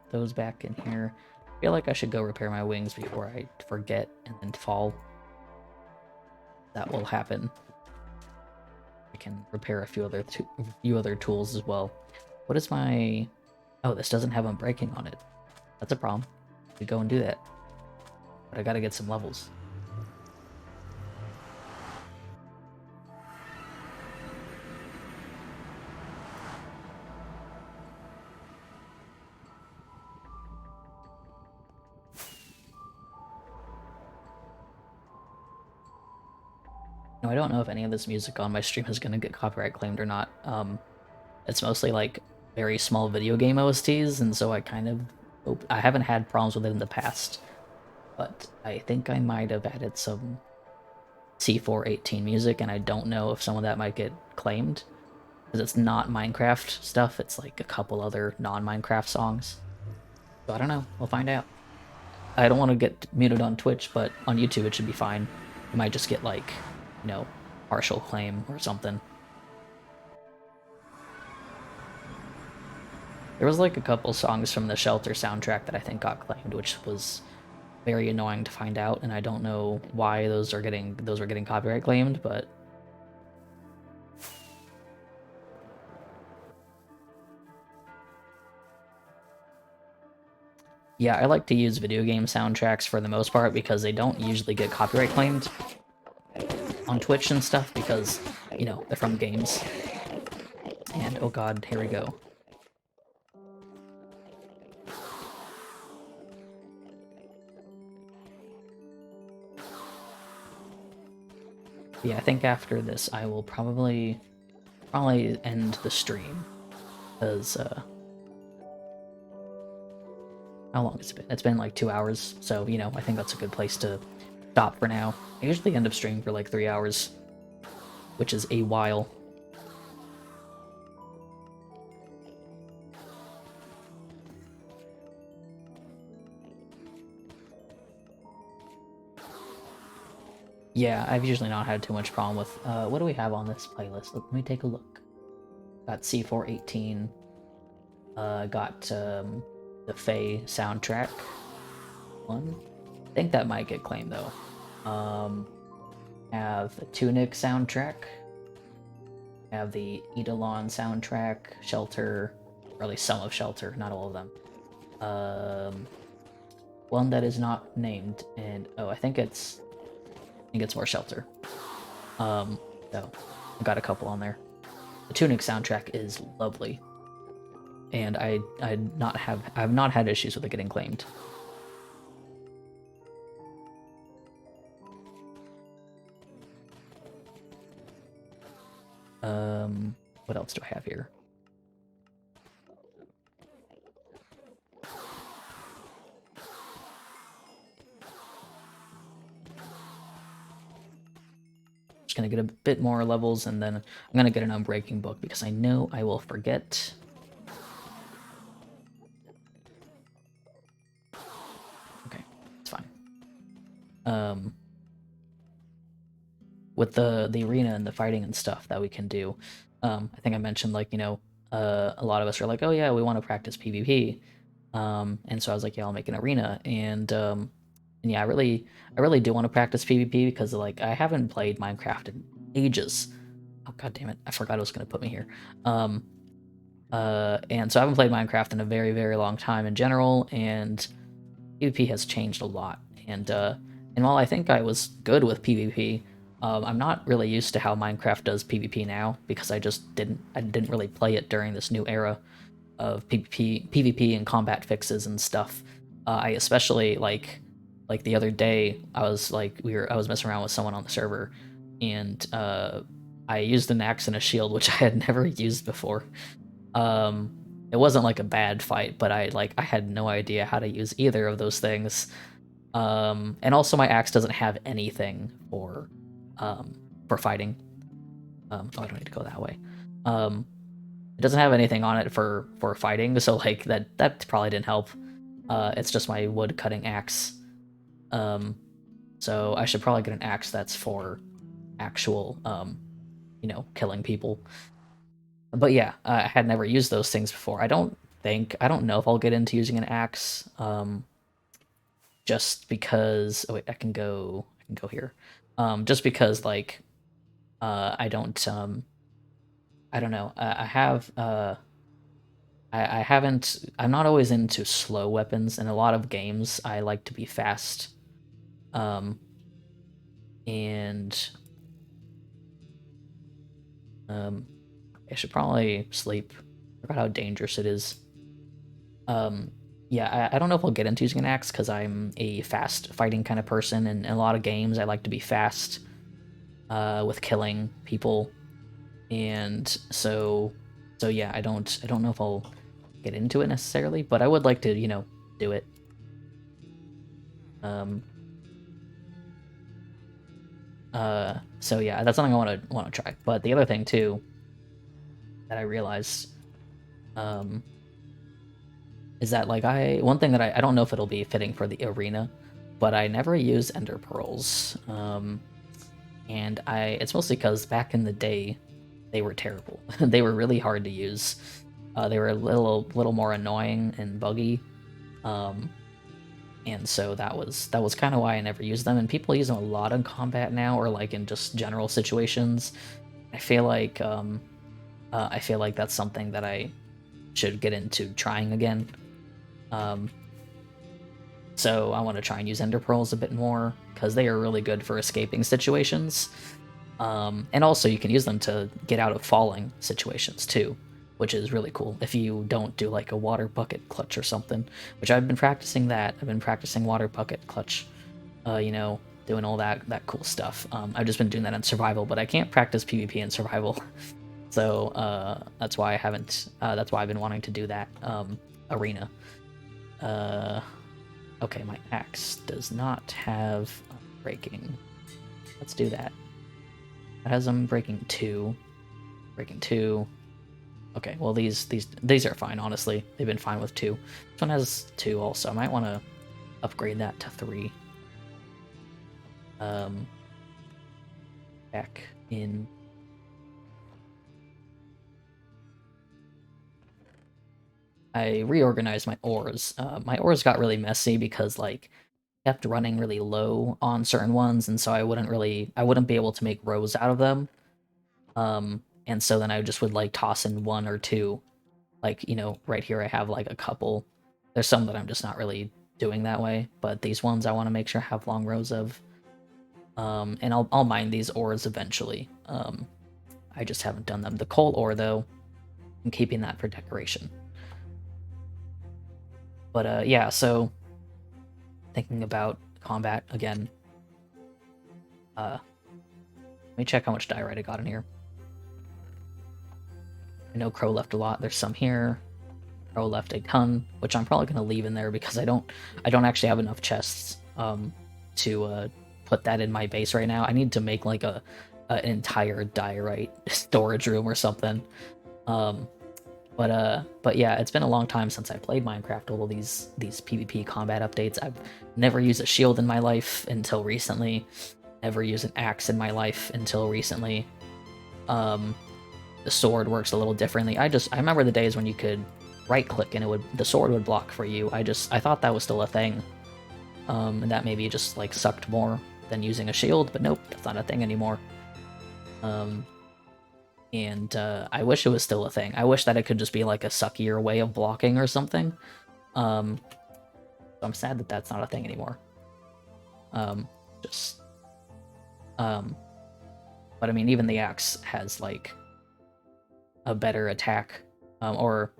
Put those back in here. I feel like I should go repair my wings before I forget and then fall. That will happen. I can repair a few other tools as well. What is my... Oh, this doesn't have unbreaking on it. That's a problem. We go and do that. But I gotta get some levels. No, I don't know if any of this music on my stream is gonna get copyright claimed or not. It's mostly like very small video game OSTs, and so I haven't had problems with it in the past. But I think I might have added some C418 music, and I don't know if some of that might get claimed. Because it's not Minecraft stuff, it's like a couple other non-Minecraft songs. So I don't know, we'll find out. I don't want to get muted on Twitch, but on YouTube it should be fine. You might just get like, you know, partial claim or something. There was like a couple songs from the Shelter soundtrack that I think got claimed, which was very annoying to find out, and I don't know why those were getting copyright claimed, but yeah, I like to use video game soundtracks for the most part because they don't usually get copyright claimed on Twitch and stuff because, you know, they're from games. And oh god, here we go. Yeah, I think after this I will probably end the stream, because how long has it been? It's been like 2 hours, so, you know, I think that's a good place to stop for now. I usually end up streaming for like 3 hours, which is a while. Yeah, I've usually not had too much problem with, what do we have on this playlist? Let me take a look. Got C418, got, the Faye soundtrack one. I think that might get claimed, though. Have the Tunic soundtrack, have the Eidolon soundtrack, Shelter, or at least some of Shelter, not all of them. One that is not named, and, oh, I think it's more Shelter. So I got a couple on there. The Tunic soundtrack is lovely, and I've not had issues with it getting claimed. What else do I have here? Just gonna get a bit more levels, and then I'm gonna get an Unbreaking book because I know I will forget. Okay, it's fine. With the arena and the fighting and stuff that we can do, I think I mentioned, like, you know, a lot of us are like, oh yeah, we want to practice PvP, and so I was like, yeah, I'll make an arena, and yeah, I really do want to practice PvP because, like, I haven't played Minecraft in ages. Oh god damn it! I forgot it was gonna put me here. And so I haven't played Minecraft in a very, very long time in general, and PvP has changed a lot. And while I think I was good with PvP, I'm not really used to how Minecraft does PvP now because I didn't really play it during this new era of PvP and combat fixes and stuff. I especially like the other day I was I was messing around with someone on the server, and I used an axe and a shield which I had never used before. Um, it wasn't like a bad fight, but I had no idea how to use either of those things. And also my axe doesn't have anything for fighting. Oh, I don't need to go that way. It doesn't have anything on it for fighting, so like that probably didn't help. It's just my wood cutting axe. So I should probably get an axe that's for actual killing people. But yeah, I had never used those things before. I don't know if I'll get into using an axe. Just because I can go here. Just because I don't know. I haven't I'm not always into slow weapons. In a lot of games I like to be fast. Um and I should probably sleep. I forgot how dangerous it is. Yeah, I don't know if I'll get into using an axe because I'm a fast fighting kind of person, and in a lot of games I like to be fast with killing people, and so yeah, I don't know if I'll get into it necessarily, but I would like to do it. Um, so yeah, that's something I want to try. But the other thing too that I realized is that one thing that I don't know if it'll be fitting for the arena, but I never use ender pearls. And it's mostly because back in the day they were terrible. They were really hard to use. They were a little more annoying and buggy. And so that was kind of why I never used them. And people use them a lot in combat now, or like in just general situations. I feel like that's something that I should get into trying again. So I want to try and use ender pearls a bit more because they are really good for escaping situations. And also you can use them to get out of falling situations too, which is really cool if you don't do like a water bucket clutch or something, which I've been practicing that. I've been practicing water bucket clutch, doing all that cool stuff. I've just been doing that in survival, but I can't practice PvP in survival. So that's why I haven't. That's why I've been wanting to do that arena. Okay, my axe does not have breaking. Let's do that. It has breaking 2. Breaking 2. Okay, well these are fine, honestly. They've been fine with 2. This one has 2 also. I might want to upgrade that to 3. Back in. I reorganized my ores. My ores got really messy because kept running really low on certain ones, and so I wouldn't be able to make rows out of them. And so then I just would toss in 1 or 2. Right here I have a couple. There's some that I'm just not really doing that way, but these ones I want to make sure I have long rows of. And I'll mine these ores eventually. I just haven't done them. The coal ore though, I'm keeping that for decoration. But yeah, so thinking about combat again. Let me check how much diorite I got in here. I know Crow left a lot. There's some here. Crow left a ton, which I'm probably gonna leave in there because I don't actually have enough chests to put that in my base right now. I need to make an entire diorite storage room or something. But yeah, it's been a long time since I played Minecraft. All these PvP combat updates. I've never used a shield in my life until recently. Never used an axe in my life until recently. The sword works a little differently. I remember the days when you could right click and the sword would block for you. I thought that was still a thing. And that maybe just sucked more than using a shield, but nope, that's not a thing anymore. and I wish it was still a thing. I wish that it could just be like a suckier way of blocking or something. So I'm sad that that's not a thing anymore. Just but I mean, even the axe has like a better attack, or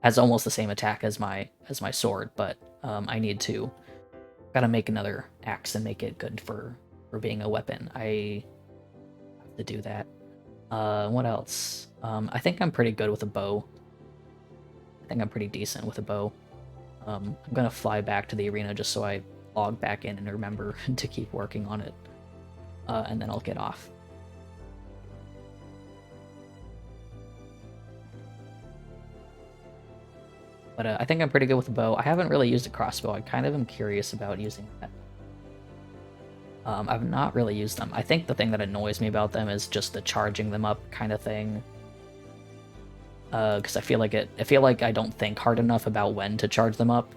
has almost the same attack as my sword. But I need to gotta make another axe and make it good for being a weapon. I have to do that. What else? I think I'm pretty good with a bow. I think I'm pretty decent with a bow. I'm gonna fly back to the arena just so I log back in and remember to keep working on it. And then I'll get off. But I think I'm pretty good with a bow. I haven't really used a crossbow. I kind of am curious about using that. I've not really used them. I think the thing that annoys me about them is just the charging them up kind of thing. Because I feel like I don't think hard enough about when to charge them up.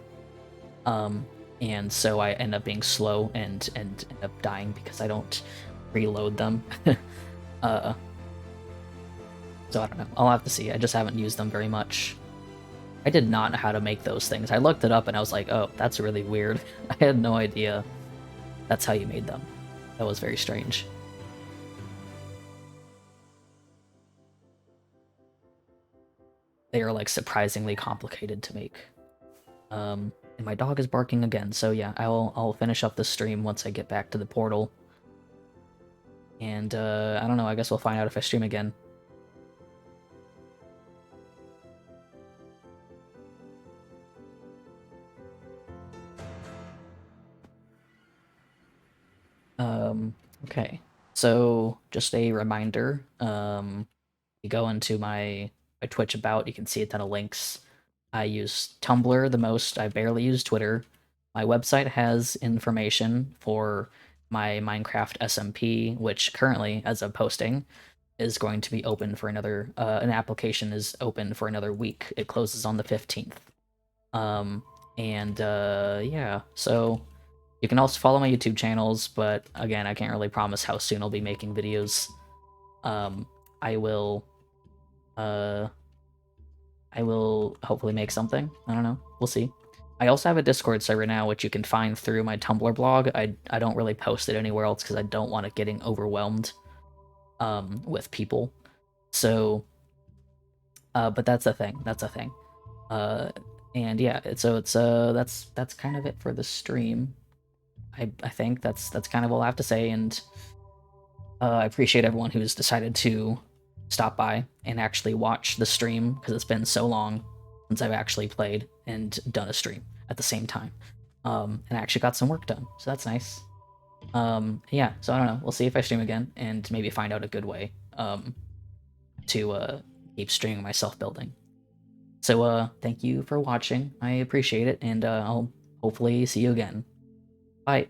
And so I end up being slow and end up dying because I don't reload them. So I don't know. I'll have to see. I just haven't used them very much. I did not know how to make those things. I looked it up and I was like, oh, that's really weird. I had no idea that's how you made them. That was very strange. They are like surprisingly complicated to make. And my dog is barking again, so yeah, I'll finish up the stream once I get back to the portal. And I don't know, I guess we'll find out if I stream again. Okay. So just a reminder, you go into my Twitch about, you can see a ton of links. I use Tumblr the most. I barely use Twitter. My website has information for my Minecraft SMP, which currently, as of posting, is going to be open for another. An application is open for another week. It closes on the 15th. Yeah, so you can also follow my YouTube channels, but again, I can't really promise how soon I'll be making videos. I will hopefully make something. I don't know. We'll see. I also have a Discord server now, which you can find through my Tumblr blog. I don't really post it anywhere else because I don't want it getting overwhelmed with people. So, but that's a thing. That's a thing. And yeah, that's kind of it for the stream. I think that's kind of all I have to say, and I appreciate everyone who's decided to stop by and actually watch the stream because it's been so long since I've actually played and done a stream at the same time. And I actually got some work done, so that's nice. Yeah, so I don't know. We'll see if I stream again and maybe find out a good way to keep streaming myself building. So thank you for watching. I appreciate it, and I'll hopefully see you again. Bye.